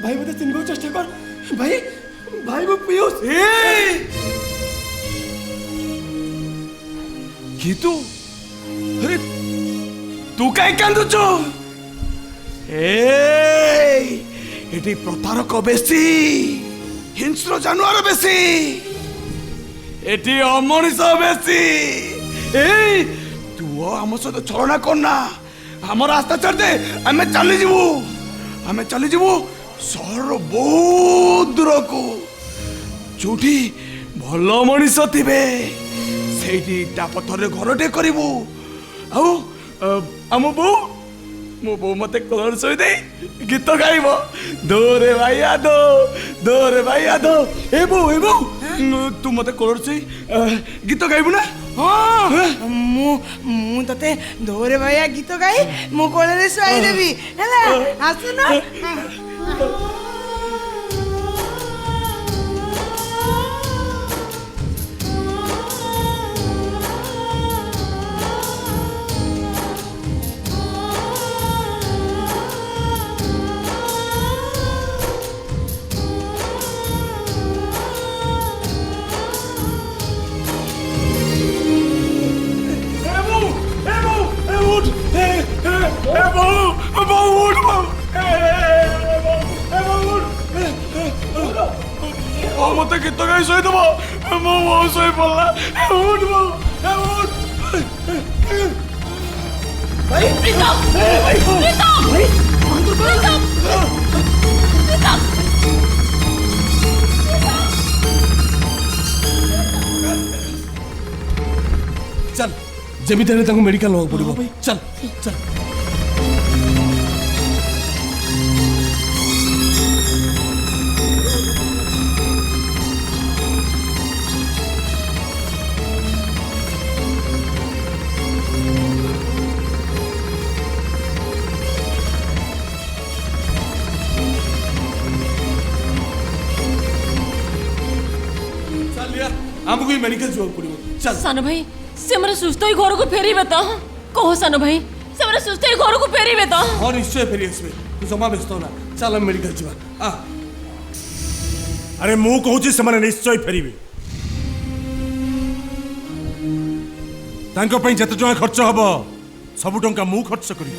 भाई मत चिन्ह चेष्टा कर भाई भाई मु पीयूष कि तू अरे तू काहे कांदुछु? एटी प्रतारक बेसी हिंस्र जानवर बेसी एटी अमनिष बेसी। तू आम सहित छलना करना आम रास्ता छाड़ दे आमे चली जीवु सहर बहुत दूर को जोठी भल मनीष थिबे सेठी इटा पत्थर घरटे करिवु। आम बो मो बो मते कलर सोई दे गीत गाइब दोरे भाई आदो ए बो तू मते कलर सोई गीत गाइबु ना? हाँ मु तते धोरे भैया गीत गाई मो कोले रे सुआई देबी हैला आसु ना। मत गीत गाई शोद मो शोई पड़ा उठ चल जमी मेडिकल नवा पड़ो चल चल। आमको ही मेडिकल जाओ पड़िबो चल सान भाई से मरे सुस्त ही घर को फेरीबे तो कहो सान भाई से मरे सुस्त ही घर को फेरीबे तो हां निश्चय फेरी आसबे तू जमा व्यस्त होना चल हम मेडिकल जीवा आ अरे मु कहूची से माने निश्चय फेरीबे तांको पई जते टका खर्च हबो सब टंका मु खर्च करी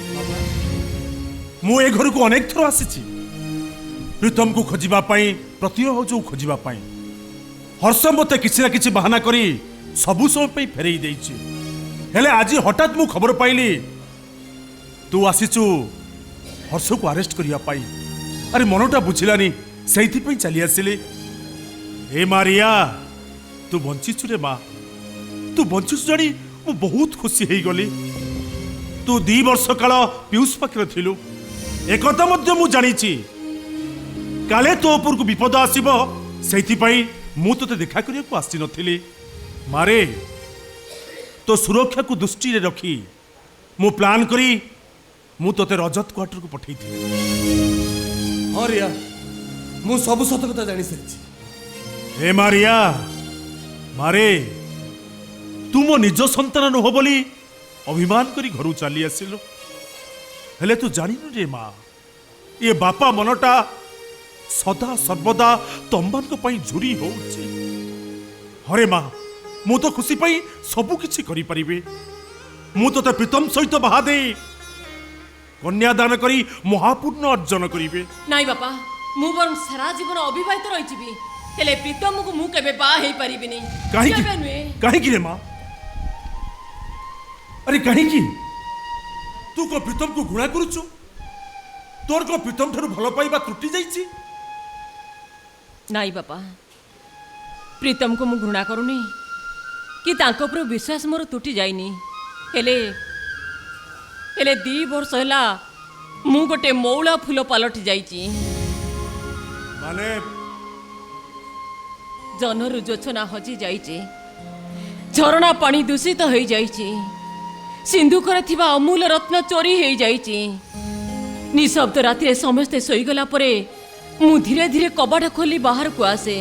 मु ए घर को अनेक थर आसीची प्रीतम को खोजिबा पई प्रतिह जो खोजिबा पई हर्ष मते किछि ना किछि बहाना करी सबु समय पई फेरई देइछि हेले आज हठात मु खबर पाइली तू आसीचु हर्ष को अरेस्ट करिया पाई अरे मनटा बुझिलानी सेइथि पई चली आसिली ए मारिया तू बंचिछु रे मां तू बंचिछु जानी मु बहुत खुशी हेई गली तू 2 वर्ष काल पीयूष पाखरे थिलु एकता मध्य मु जानिछि काले तो ऊपर को विपद आसीबो सेइथि पई मु तोते देखा करिया को आसी नथिली मारे तो सुरक्षा को दृष्टि रे रखी मु प्लान करी मु तोते रजत क्वार्टर को पठै थी हां रिया मु सब सत कथा जानि सरिछि हे मारिया मारे तू मो निज संतान नुह बोली अभिमान करी घरु चली आसिलु हेले तू जानिनु रे मां ये बापा मनटा सदा सर्वदा तंबान को पई झुरी होउची हरे मां मु तो खुशी पई सबु किछि करि परिबे मु तो प्रीतम सहित बाहा दे कन्यादान करी महापूर्ण अर्जन करिबे नाई बापा मु बरं सारा जीवन अविवाहित रहिजिबी हेले प्रीतम को मु केबे बा हेई परिबिनी काहे की रे मां अरे काहे की तू को प्रीतम को गुणा करूछु तोर को प्रीतम थारु भलो पाइबा त्रुटि जाईची नाई बापा प्रीतम को मु घृणा करूनी कि तांको पर विश्वास मोर टूटी जाइनी हेले हेले 2 वर्ष होला मु गोटे मौला फूल पलटि जाइची माने जनरु जोछना हजी जाइची झरणा पानी दूषित हो जाइची सिंधुकर थिबा अमूल्य रत्न चोरी हो जाइची निशब्द राति समस्ते सोईगला परे मु धीरे धीरे कबाड़ खोली बाहर को आसे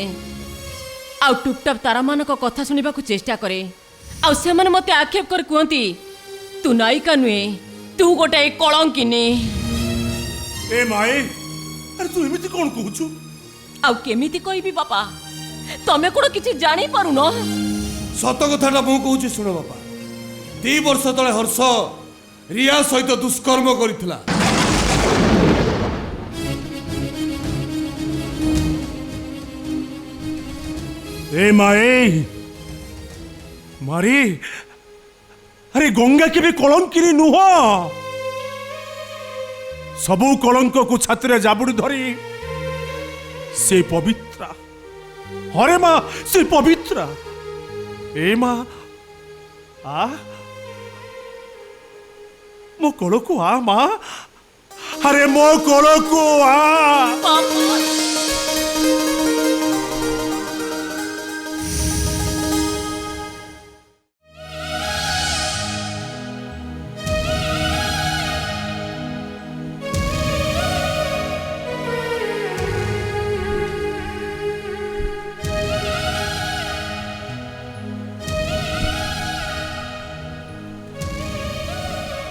आउ टुपटाप तारा मानक कथा सुनिबा को चेष्टा करे आउ से मन मते आक्षेप कर कहती तू नायिका नुए तू गोटे कलंकिनी ए माए अरे तू एमिति कोन कहूछु आउ केमिति कहबी बापा तमे कोन किछि जानि पारुन सत कथाटा मु कहूछि सुन बापा 2 वर्ष तले हर्ष रिया सहित दुष्कर्म करितला ए माए मारी अरे गंगा के भी कलंकिनी नुह सबु कलंक को छात्र जाबुड़ी धरी से पवित्रा हरे माँ से पवित्रा ए माँ आ मो कोलो को आ माँ अरे मो कोलो को आ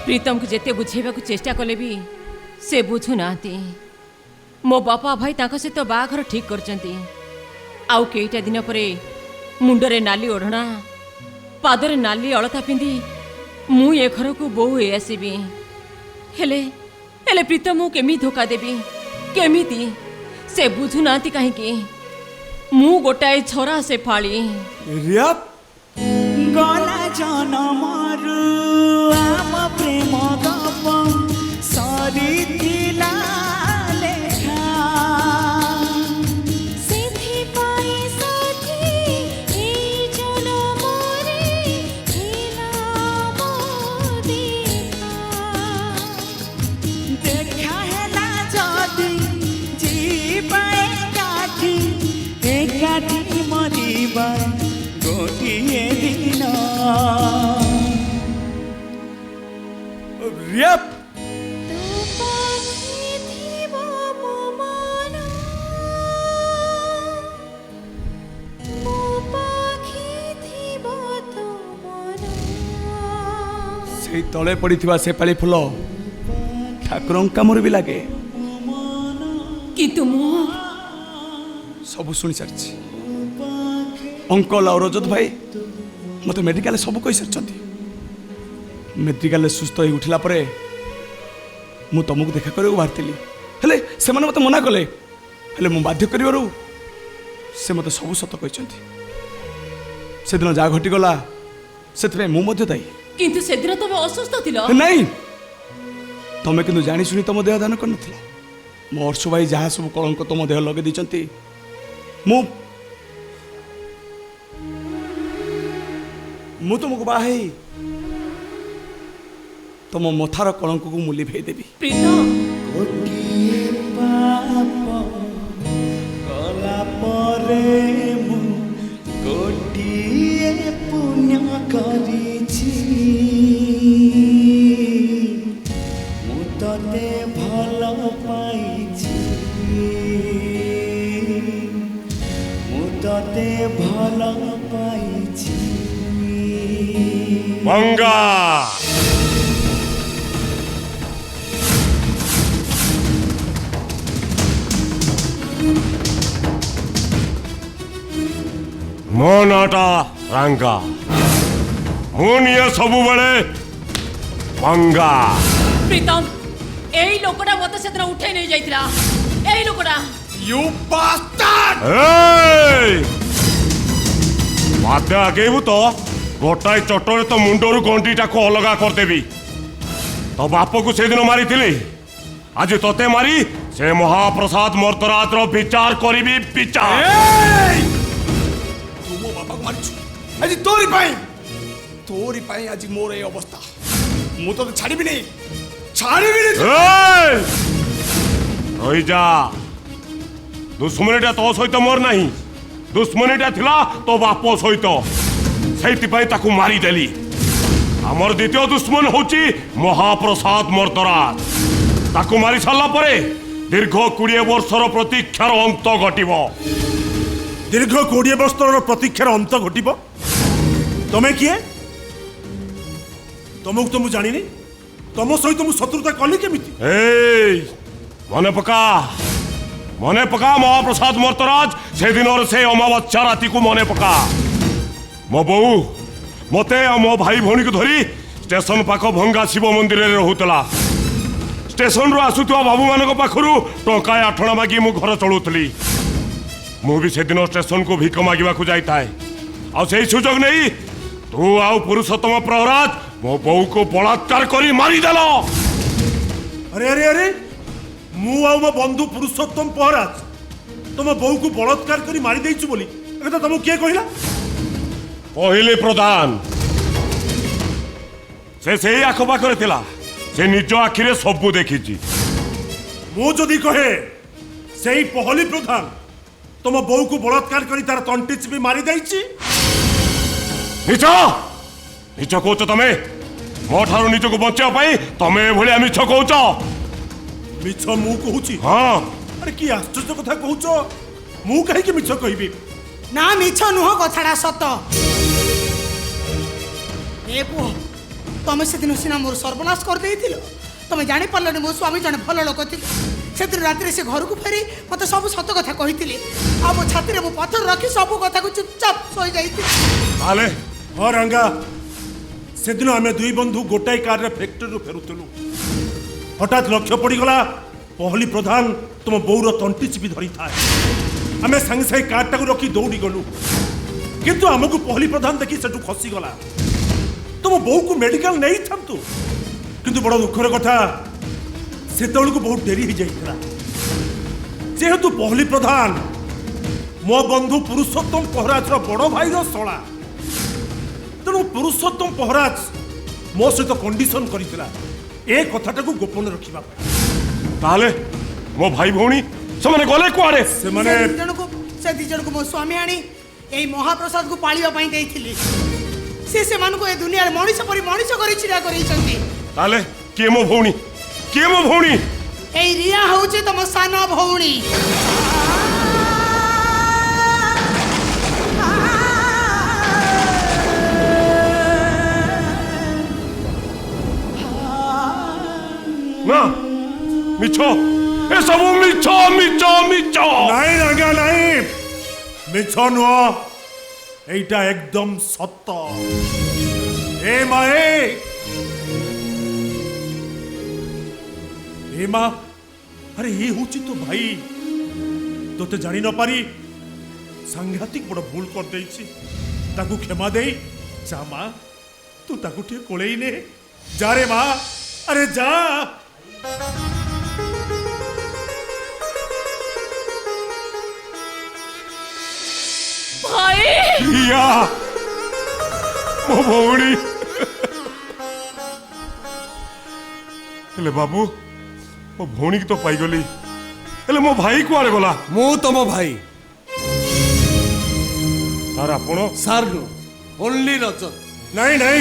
प्रीतम को जेते बुझेबा को चेष्टा कले भी से बुझु नाती मो बापा भाई तांको से तो बाघर ठीक करचंती आउ केईटा दिन परे मुंडरे नाली ओढ़ना पादरे नाली अलता पिंदी मु ए घर को बोहू ए आसीबी हेले हेले प्रीतम मु केमी धोखा देबी केमिति से बुझु नाती काहे की मु गोटाए छोरा से फाली रिया गला जनमरु आम प्रेम गप सरिथिला लेखा ସେଥିପାଇଁ ସାଥୀ ଏଇ ଜନମରେ ହେଲା ମୋ ଦେଖା देखा हेला जदि जीवा एकाठी एकाठी मरिबा गोटिए दिन रिया ମୋ ପାଖେ से तले पड़ी सेपाली फूल ठाकुर कामर भी लगे किंतु मु सब शुणी सारी अंकल और रजत भाई मत मेडिकल सब कही सारी मेडिकल सुस्थ हो उठला परे मु तुमको देखा कर बाहरी हेले से मत मना कले हेले मु बाध्य कर से मत सब सत कहते से दिन जहाँ घटीगला से मु दायी किंतु से दिन तुम असुस्थ थिलो नहीं तमें किंतु जानी शुणी तुम देह दान कर मो हर्ष भाई जहाँ सब कलंक तुम देह लगे दी मु तुमको बाहे तुम मथार कलंक को मुली भेई देवी प्रीतम गोटिए पाप कला परे मु गोटिए पुण्य करिछि मु तते भल पाइछि मु तते भल पाइछि मंगा मो नाटा रंगा मुनिया सबु बड़े मंगा प्रीतम एई लोकटा मते सेतना उठे नहीं जाइतिला एई लोकटा यू बास्टर्ड बाते आगेबू तो गोटाए चटरे तो मुंडरू गंडीटा को अलगा करदेवी तो बाप को से दिन मारी थी आज तोते मारी से महाप्रसाद मर्तराज रो विचार करीबी विचार तू मो बापा को मारिछु आज तोरी पाई आज मोर ए अवस्था मु तो छाड़ीबी नहीं रही जा दुश्मनीटा तो सहित मोर नहीं दुश्मनीटा थिला तो बाप सहित से ताकू मारिदेली आमर द्वितीय दुश्मन होची महाप्रसाद मर्तराज ताकू मारी सारा परे दीर्घ 20 वर्षर प्रतीक्षार अंत घटिब दीर्घ 20 वर्षर प्रतीक्षार अंत घटिब तमें किए तुमको तो मुझे जानी तुम सहित मुझे शत्रुता कली केमिति मने पका महाप्रसाद मर्तराज से दिन से अमावस्या राति को मने पका मो बो मते मो भाई भौणी को धरी स्टेशन पाख भंगा शिव मंदिर रे रहूतला स्टेशन रो आसुतवा बाबू मानक पाखरु टंका आठणा मागी मु घर चलुतली मु भी से दिन स्टेशन को भिक मागिबा को जाई थाए आ सेही सुजोग नहीं तू आउ पुरुषोत्तम प्रहराज मो बो को बलात्कार करी मारी देलो अरे अरे अरे मु आउ मो बंधु पुरुषोत्तम प्रहराज तुम बो को बलात्कार करी मारी देइछु बोली एटा तुम के कहिला पहले प्रधान से आखपाखे थिला से निज आखिरे सबू देखी मु जदि कहे सेही पहली प्रधान तुम बो को बलात्कार करी तार तंटी चिपी मारी देइछि निच निच कहच तमे मो ठारू निज को बचा पाई तमे भलिया मिछ कहच मिछ मु कहूची हाँ अरे की आश्चर्य कथा कहूच मु कहीं कि मिछ कहबी ना मिछ नुह कथाटा सत ए पुओ तमे से दिन सिना मोर सर्वनाश कर देइथिलो तमे जानि पारलनि मो स्वामी जने भल लोक थिले सेतिर रात्रि से घर को फेरी मते सब सत कथा कहिथिले आ मो छाती रे मो पत्थर रखी सब कथा को चुपचाप सोई जाइथि आले और रंगा से दिन आमे दुई बंधु गोटाई कार रे फैक्ट्री फेरुतलु हठात लक्ष्य पड़ीगला पहली प्रधान तुम बौर तंटी चिपी धरी थाए आमे संगे संगे कार टाकू रखी दौड़ी गलु किंतु आमको पहली प्रधान देखी सेठू खसी गला तुम बो को मेडिकल नहीं थांतु किंतु बड़ दुखर कथा से को बहुत डेरी हो जाइला जेहेतु पहली प्रधान मो बंधु पुरुषोत्तम पहराज बड़ भाई शला तेणु पुरुषोत्तम पहराज मो सहित कंडीशन करथिला ए कथाटा को गोपन रखिबा ताले मो भाई भौणी से माने गले कुआरे से माने से दी जन को मो स्वामी आनी एई महाप्रसाद को पालिबा पई देइथिले से मान को ए दुनिया रे मनीष परि मनीष करी छिरा करी छथि ताले के मो भौणी एई रिया होचे तम साना भौणी ନା ମିଛ ଏସବୁ ମିଛ ମିଛ ମିଛ ନାଇଁ ରାଙ୍ଗା ନାଇଁ ମିଛ ନୁହ এইটা একদম সত্য এ মায়ে এ মা আরে এ হচ্ছে তো ভাই তোতে জানি ন পারি সাংঘাতিক বড় ভুল করে দেইছি তাকু ক্ষমা দেই যা মা তু তাকু ঠিক কোলেই নে যা রে মা আরে যা ଭାଇ ରିୟା ମୋ ଭଉଣୀ ହେଲେ ବାବୁ ମୋ ଭଉଣୀକି ତ ପାଇଗଲି ହେଲେ ମୋ ଭାଇ କୁଆଡ଼େ ଗଲା ମୁଁ ତମ ଭାଇ ସାର୍ ଆପଣ ସାର୍ ନୁ ଓନ୍ଲି ରଜତ ନାଇଁ ନାଇଁ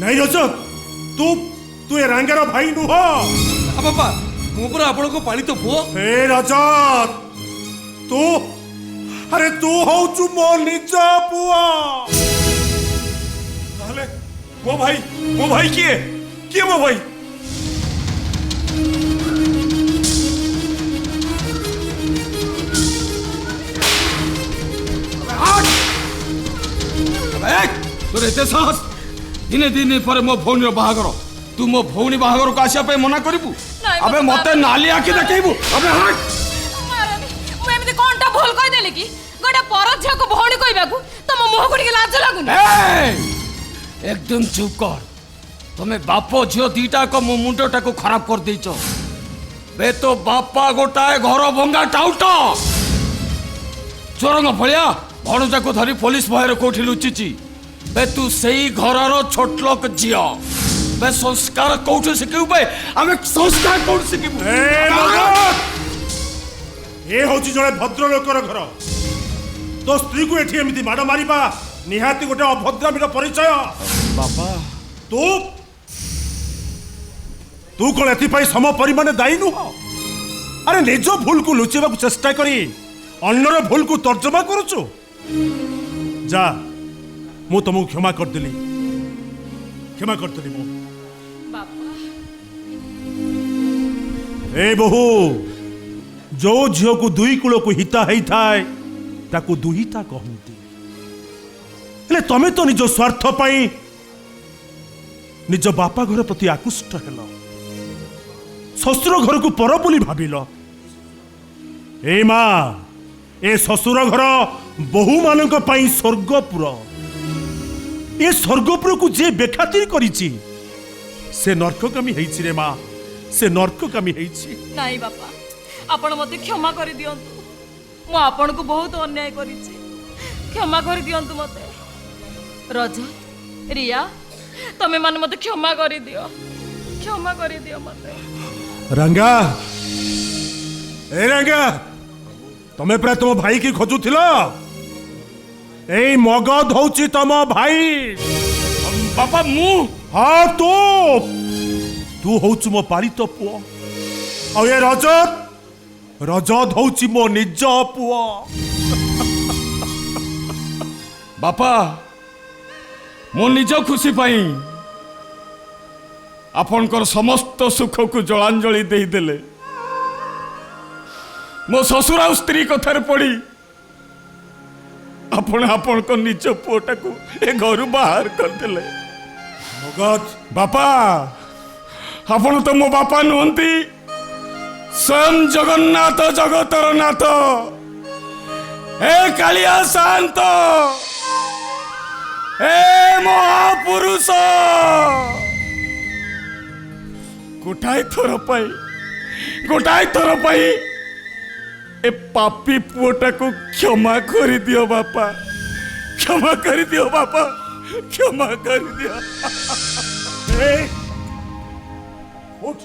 ନାଇଁ ରଜତ ତୁ ତୁ ଏ ରାଙ୍ଗାର ଭାଇ ନୁହ ବାପା ମୁଁ ପୁରା ଆପଣଙ୍କ ପାଳିତ ପୁଅ ଏ ରଜତ ତୁ আরে তু হউচু মো নিজ পুয়া তাহলে ମୋ ଭାଇ କିଏ କିଏ ମୋ ଭାଇ তোর এতে সাহস দিনে দিনে পরে মো ভৌণীর বাহাঘর তু মো ভৌণী বাহাঘরକୁ ଆସିବା ପାଇଁ ମନା କରିବୁ আবে মতে নালি আঁকি দেখাইবু আবে হাট ମୁଁ ଏମିତି କଣଟା ଭୁଲ କହିଦେଲି କି ଗୋଟେ ପର ଝିଅକୁ ଭଉଣୀ କହିବାକୁ ତମ ମୁହଁକୁ ଟିକେ ଲାଜ ଲାଗୁନି একদম চুপ কর তুমি বাপ ঝিও দুইটাক মো মুন্ডটাকে খারাপ করে দিয়েছ বে তো বাপা গোটায় ঘর ভঙ্গা টাউট চোরঙ্গ ভলিয়া ভଣଜାକୁ ধরি পুলিশ ভয়ের কোঠি লুচিছি বে তু সেই ঘরর ছোট লোক ঝিও বে সংস্কার কোঠি শিখিবু বে আমি সংস্কার কোঠি শিখিবু এ হচ্ছে জনে ভদ্র লোকর ঘর তো স্ত্রীকে এটি এমনি মাড় মারিবা নিহাতি গোটে অভদ্রামীর পরিচয় বাবা তু তু কোন এথিপাই সম পরিমাণে দায়ী নুহ আরে নিজ ভুলকু লুচিବାକୁ চেষ্টা করি অন্যর ভুলকু তর্জমা করুছু যা মু তোমাকে ক্ষমা করদেলি মু এ বহু जो झील को दुई कूल को हिता होता ताकू दुहिता कहती हेले तमें तो निज स्वार्थ पाई निज बापा घर प्रति आकृष्ट हेल शशुर घर को पर बोली भाविल ए माँ ए शशुर घर बहु मानक पाई स्वर्गपुर ए स्वर्गपुर को जे बेखातिर करिछि से नरकगामी हेछि रे माँ से नरकगामी हेछि ନାଇଁ ବାପା ଆପଣ ମୋତେ କ୍ଷମା କରି ଦିଅନ୍ତୁ ମୁଁ ଆପଣଙ୍କୁ ବହୁତ ଅନ୍ୟାୟ କରିଛି କ୍ଷମା କରି ଦିଅନ୍ତୁ ମୋତେ ରଜତ ରିୟା ତମେ ମାନେ ମୋତେ କ୍ଷମା କରିଦିଅ ମୋତେ रंगा ए रंगा तमे प्रा तुम भाई की खोजुथिल ए मगध होची तम भाई बापा मु हाँ तू होचु मो पालित पुओ आ ये रजत होची मो निज पुओ बापा मो निज खुशी पाई आपनकर समस्त सुख को जलांजलि दे देले मो ससुर आ स्त्री कथार पड़ी आपण को निज पुओटा को ए घर बाहर कर देले मगध बापा आपण तो मो बापा नुहंती स्वयं जगन्नाथ जगतर नाथ हे कालिया शांत हे महापुरुष गोटाए थर पाई ए पापी पुओटा को क्षमा कर दियो बापा क्षमा कर दियो बापा क्षमा कर दियो उठ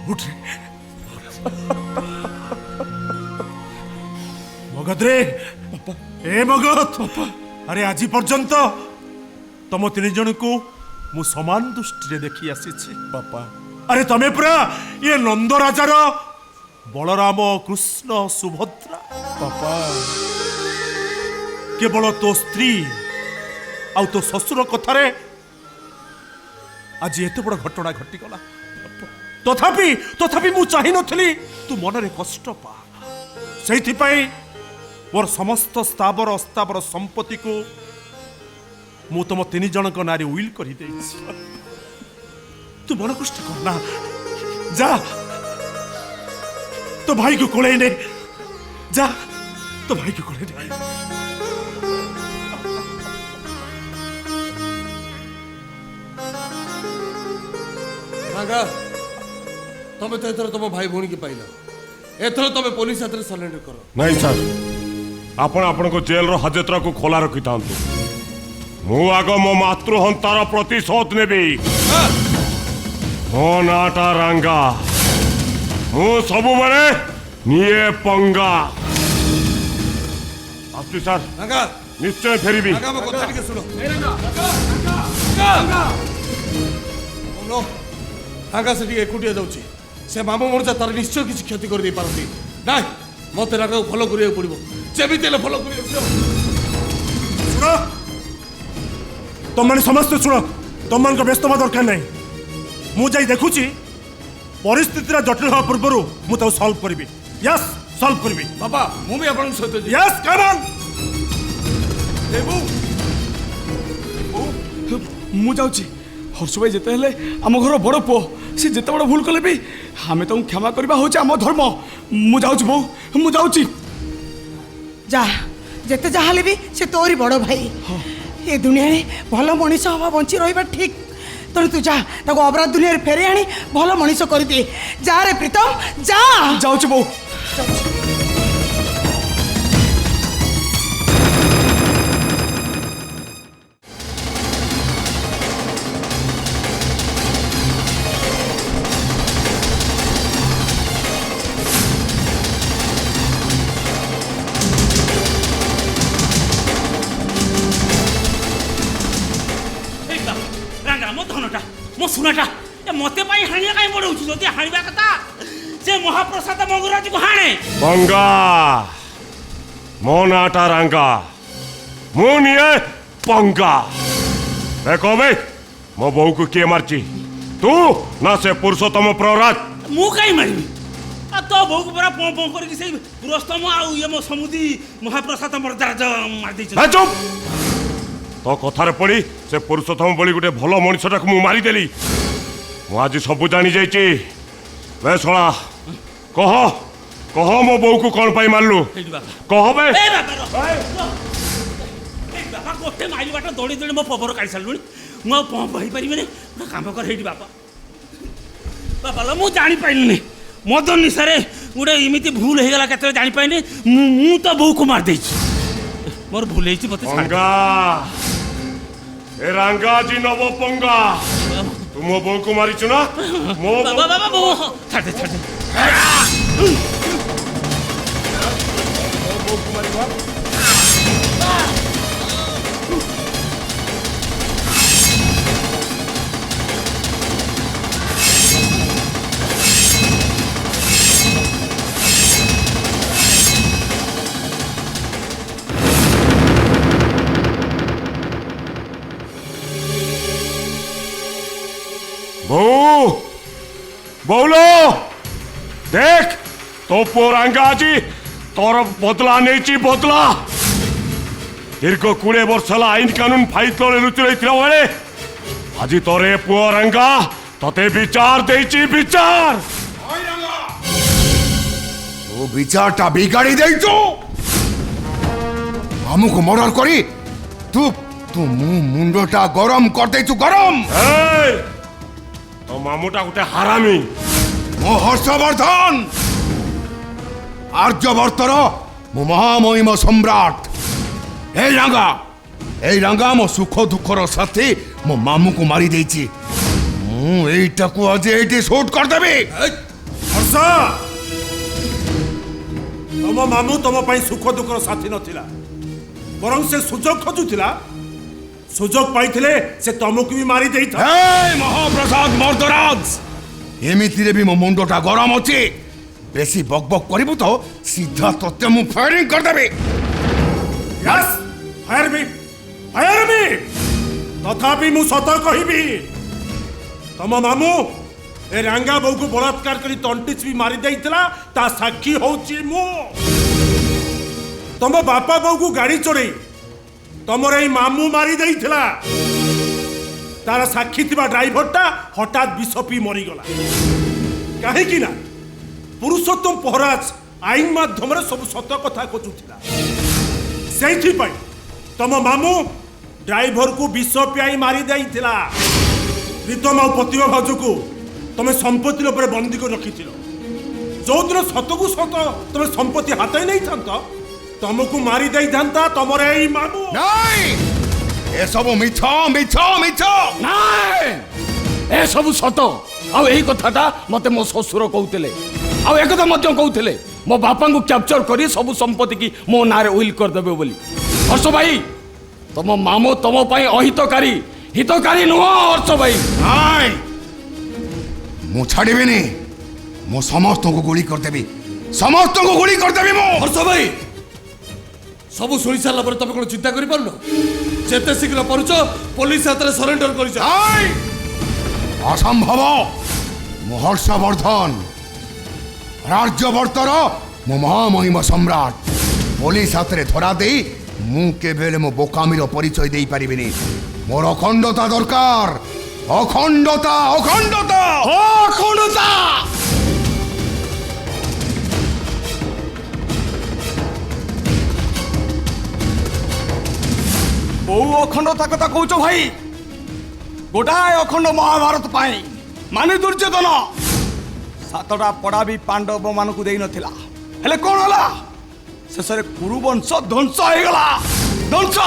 उठ मगध रे ए मगध अरे आज पर्यंत तुम तीन जन को मु समान दृष्टि देखी आसी बापा अरे तमे पुरा ये नंद राजार बलराम कृष्ण सुभद्रा बापा केवल तो स्त्री आउ तो ससुर कथारे आज एत बड़ घटना घटीगला तथापि तथापि मु चाहि नथिली तू मनरे कष्ट पा सेइथिपाई मोर समस्त स्थावर अस्तावर संपत्ति को मु तुम 3 जनक नारी उइल करि देइछि तू मन कष्ट करना जा तो भाई को कोले ने जा तो भाई को कोले ने रांगा तमे तो एथर तुम भाई भौणी की पाइला एथर तमे पुलिस हाथ में सरेंडर करो नहीं सर आपण आपण को जेल रो हाजतरा को खोला रखि थांतु मु आग मो मातृहंतार प्रतिशोध नेबी मो नाटा रांगा मु सब बड़े निये पंगा आसु सर रांगा निश्चय फेरीबी रांगा मो कथा टिके सुनो रांगा से एकुटिया जाऊँ से मामू मर्जा तार निश्चय किसी क्षति कर दे पारती ना मत रांगा को फॉलो करिया पड़िबो जेमिति ले फॉलो करिया सुनो तुम मैंने समस्त शुण तुम मान को व्यस्त दरकार नहीं मु जाई देखुची परिस्थिति जटिल हवा पूर्व मु तो सॉल्व करी यस सॉल्व करी बाबा मु भी आपन सहित यस कम ऑन देबू मु जाउची हर्ष भाई जेते हेले आम घर बड़ पुओ से जेते बड़ भूल कले भी हमें तो क्षमा करबा होचे आम धर्म मु जाउची बो मु जाउची जा जेते जाहाले भी से तोरी बड़ भाई ये दुनिया रे भल मनीष हवा बंची रहिबा ठीक तेणु तू जा ताको अपराध दुनिया रे फेरे आनी भल मनीष कर दे जा रे प्रीतम जा जाउची बो मो सुनाटा ए मते पाई हानिया काई बडौछु जति हानिबा कथा से महाप्रसाद मंगराज को हाणे पंगा मो नाटा रांगा मु निये पंगा देखो बे मो बहू को किए मारची तू ना से पुरुषोत्तम प्रहराज मु काई मारिबी आ तो बहू को पूरा पों पों करके से पुरुषोत्तम आ ये मो समुदी महाप्रसाद मर्दाराज मार दै छ चुप तो कथार पड़ी से पुरुषोत्तम बोली गोटे भल मनुष्यटा को मारी देली मु आज सब जानी जाइछि बे सोला कह कह मो बहू को कौन पाई मारलु कह बे ए बाबा ए बाबा गोटे माइल बाट दौड़ी दौड़ी मो पबर काढी सालुनी मु पंप होई परिबे ने गोटे काम कर हेडी बाबा बाबा लो मु जानी पाइलनी मदन निसारे गोटे इमिति भूल हे गेला केते जानी पाइनी मु तो बहू को मार देछि मोर भूल हेछि मते पंगा ए रांगा जी नव पंगा तुम मो बहू को मारिछु ना मो बाबा बाबा मो छाड़ दे बहू को मारिबा बहू बोलो देख तो पोरांगा जी तोर बदला नहीं बदला दीर्घ 20 वर्ष आईन कानून फाइल तले लुचि रही बेले आज तोरे पुअरंगा तते विचार देछि विचार तो विचारटा बिगाड़ी देइछो मामू को मर्डर करी तू तू मुंडटा गरम कर देछु गरम तो मामूटा गोटे हारामी मो हर्षवर्धन आर्यवर्तर मो महामहिम सम्राट ए रंगा मो सुख दुखर साथी मो मामू को मारी देछि मु एटा को आज एटी शूट कर देबी हर्ष तम मामू तम पई सुख दुखर साथी नथिला बरं से सुजोग खोजुथिला सुजोग पाइथिले से तमको भी मारी देइथा हे महाप्रसाद मर्दराज एमिति रे भी मो मुंडटा गरम अछि बेसी बकबक करिबु तो सीधा तते मु फायरिंग कर देबी यस फायर मी तथापि मु सतर्क कहिबी तम मामू ए रंगा बहू को बलात्कार करी तंटिस भी मारी देइतला ता साक्षी होची मु तम बापा बहू को गाड़ी चढ़ई तमर ए मामू मारी देइतला तार साक्षी थिबा ड्राइवरटा हठात विष पी मरी गला काहे कि ना पुरुषोत्तम पहराज आईन माध्यम सब सत कथा कचुला से तम मामू ड्राइवर को विष पियाई मारी देइतला प्रीतम आ प्रतिभा भाजु को तमे संपत्ति ऊपर बंदी कर रखी जो दिन सत को सत तुम संपत्ति हाथ ही नहीं था तुमको मारी दे था तुम मामू ए सब मिछ मिछ मिछ ए सब सत आउ एही कथाटा मते मो ससुर कहउतले आउ एक कथा मध्य कहउतले मो बापा को कैप्चर करी सब संपत्ति की मो नारे उइल कर देबे बोली हर्ष भाई तुम मामू तुम पई अहितकारी हितकारी नुह हर्ष भाई नाइ मु छाड़ीबेनी मु समस्त को गोली कर देबी समस्त को गोली कर देबी मु हर्ष भाई सब शुणी सारा पर तुम कौन चिंता कर पार जिते शीघ्र परुच पुलिस हाथ में सरेंडर कर असंभव मु हर्षवर्धन राज्यवर्तर मो महामहिम सम्राट पुलिस हाथ में धरा दे मु केवल मो बोकामीर परिचय दे पारिबिनी मोर अखंडता दरकार अखंडता अखंडता अखंडता बहु अखंडता कथा कहूच भाई गोटाए अखंड महाभारत पाई माने दुर्योधन सातटा पड़ा भी पांडव मान को दे नथिला हेले कोन होला शेष रे कुरुवंश ध्वंस हो गला ध्वंस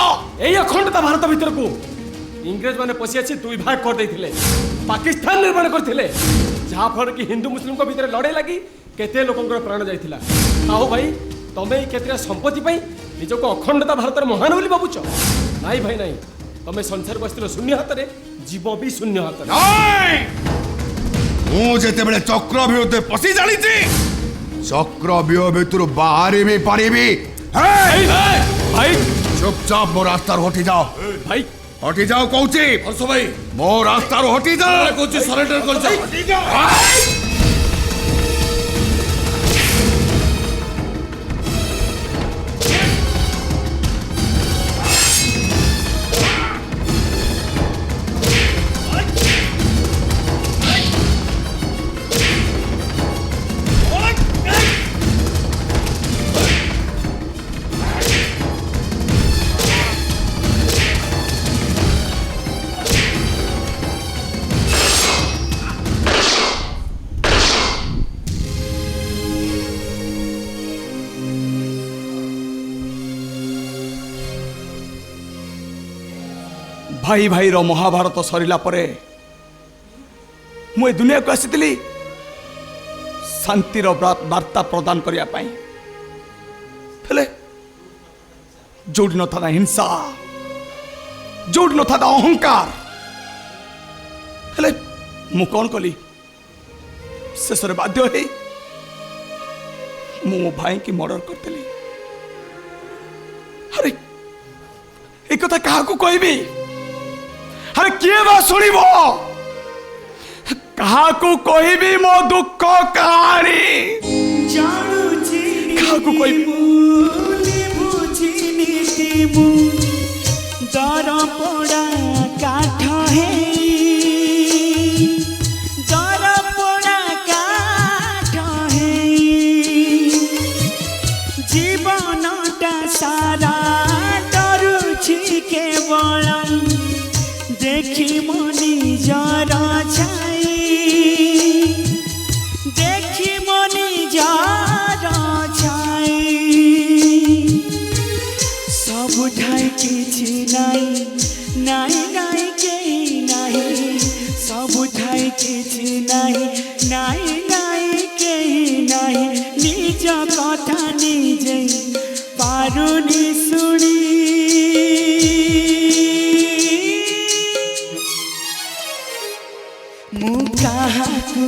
एई अखंडता भारत भीतर को इंग्रेज माने पसी अछि दुई भाग कर देथिले पाकिस्तान निर्माण करथिले जहा फल कि हिंदू मुस्लिम को भीतर लड़ाई लगी केते लोकंकर प्राण जाइथिला आओ भाई तमे केतरा संपत्ति पई निजो को अखंडता भारत महान बोली बाबूच नाई भाई नाई तमे संसार बस्तिर शून्य हाथ रे जीव भी शून्य हाथ रे मु जेते बेले चक्रव्यूह पसी जाली छी चक्रव्यूह भितर बाहर भी पारिबी भाई चुपचाप मो रास्ता हटी जाओ भाई हटी जाओ कहूची हर्ष भाई मो रास्ता हटी जाओ कहूची सरेंडर कर जाओ हटी जाओ भाई भाई रो महाभारत सरिला परे मु दुनिया को आसी शांतिर वार्ता प्रदान करने जोड़ी न था हिंसा जोड़ी न था अहंकार हेले मु कौन कली शेष बाध्य है मो भाई की मर्डर करती अरे एक कथा क्या कहबी अरे किए बा सुनिबो काहाकू कहबी मो दुख कहानी काहाकू कहबी दर पड़ा काठ है दर पड़ा काठ है जीवनटा सारा डरुछि केवल देखी मनी जरा छाई देखी मनी जरा छाई सब ठाई किछि नाई नाई नाई के नाई सब ठाई किछि नाई नाई नाई के नाई निज कथा निजे पारुनी सुनी काहाकू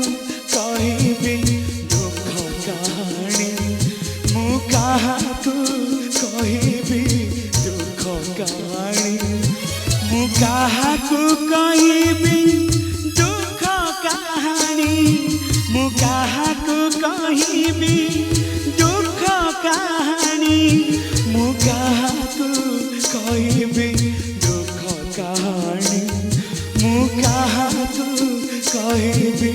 कहबी दुख कहानी मु काहाकू कहबी दुख कहानी मु काहाकू कहबी दुख काहाकू कहबी दुख कहानी मु काहाकू कहबी दुख कहानी मु काहाकू कहबी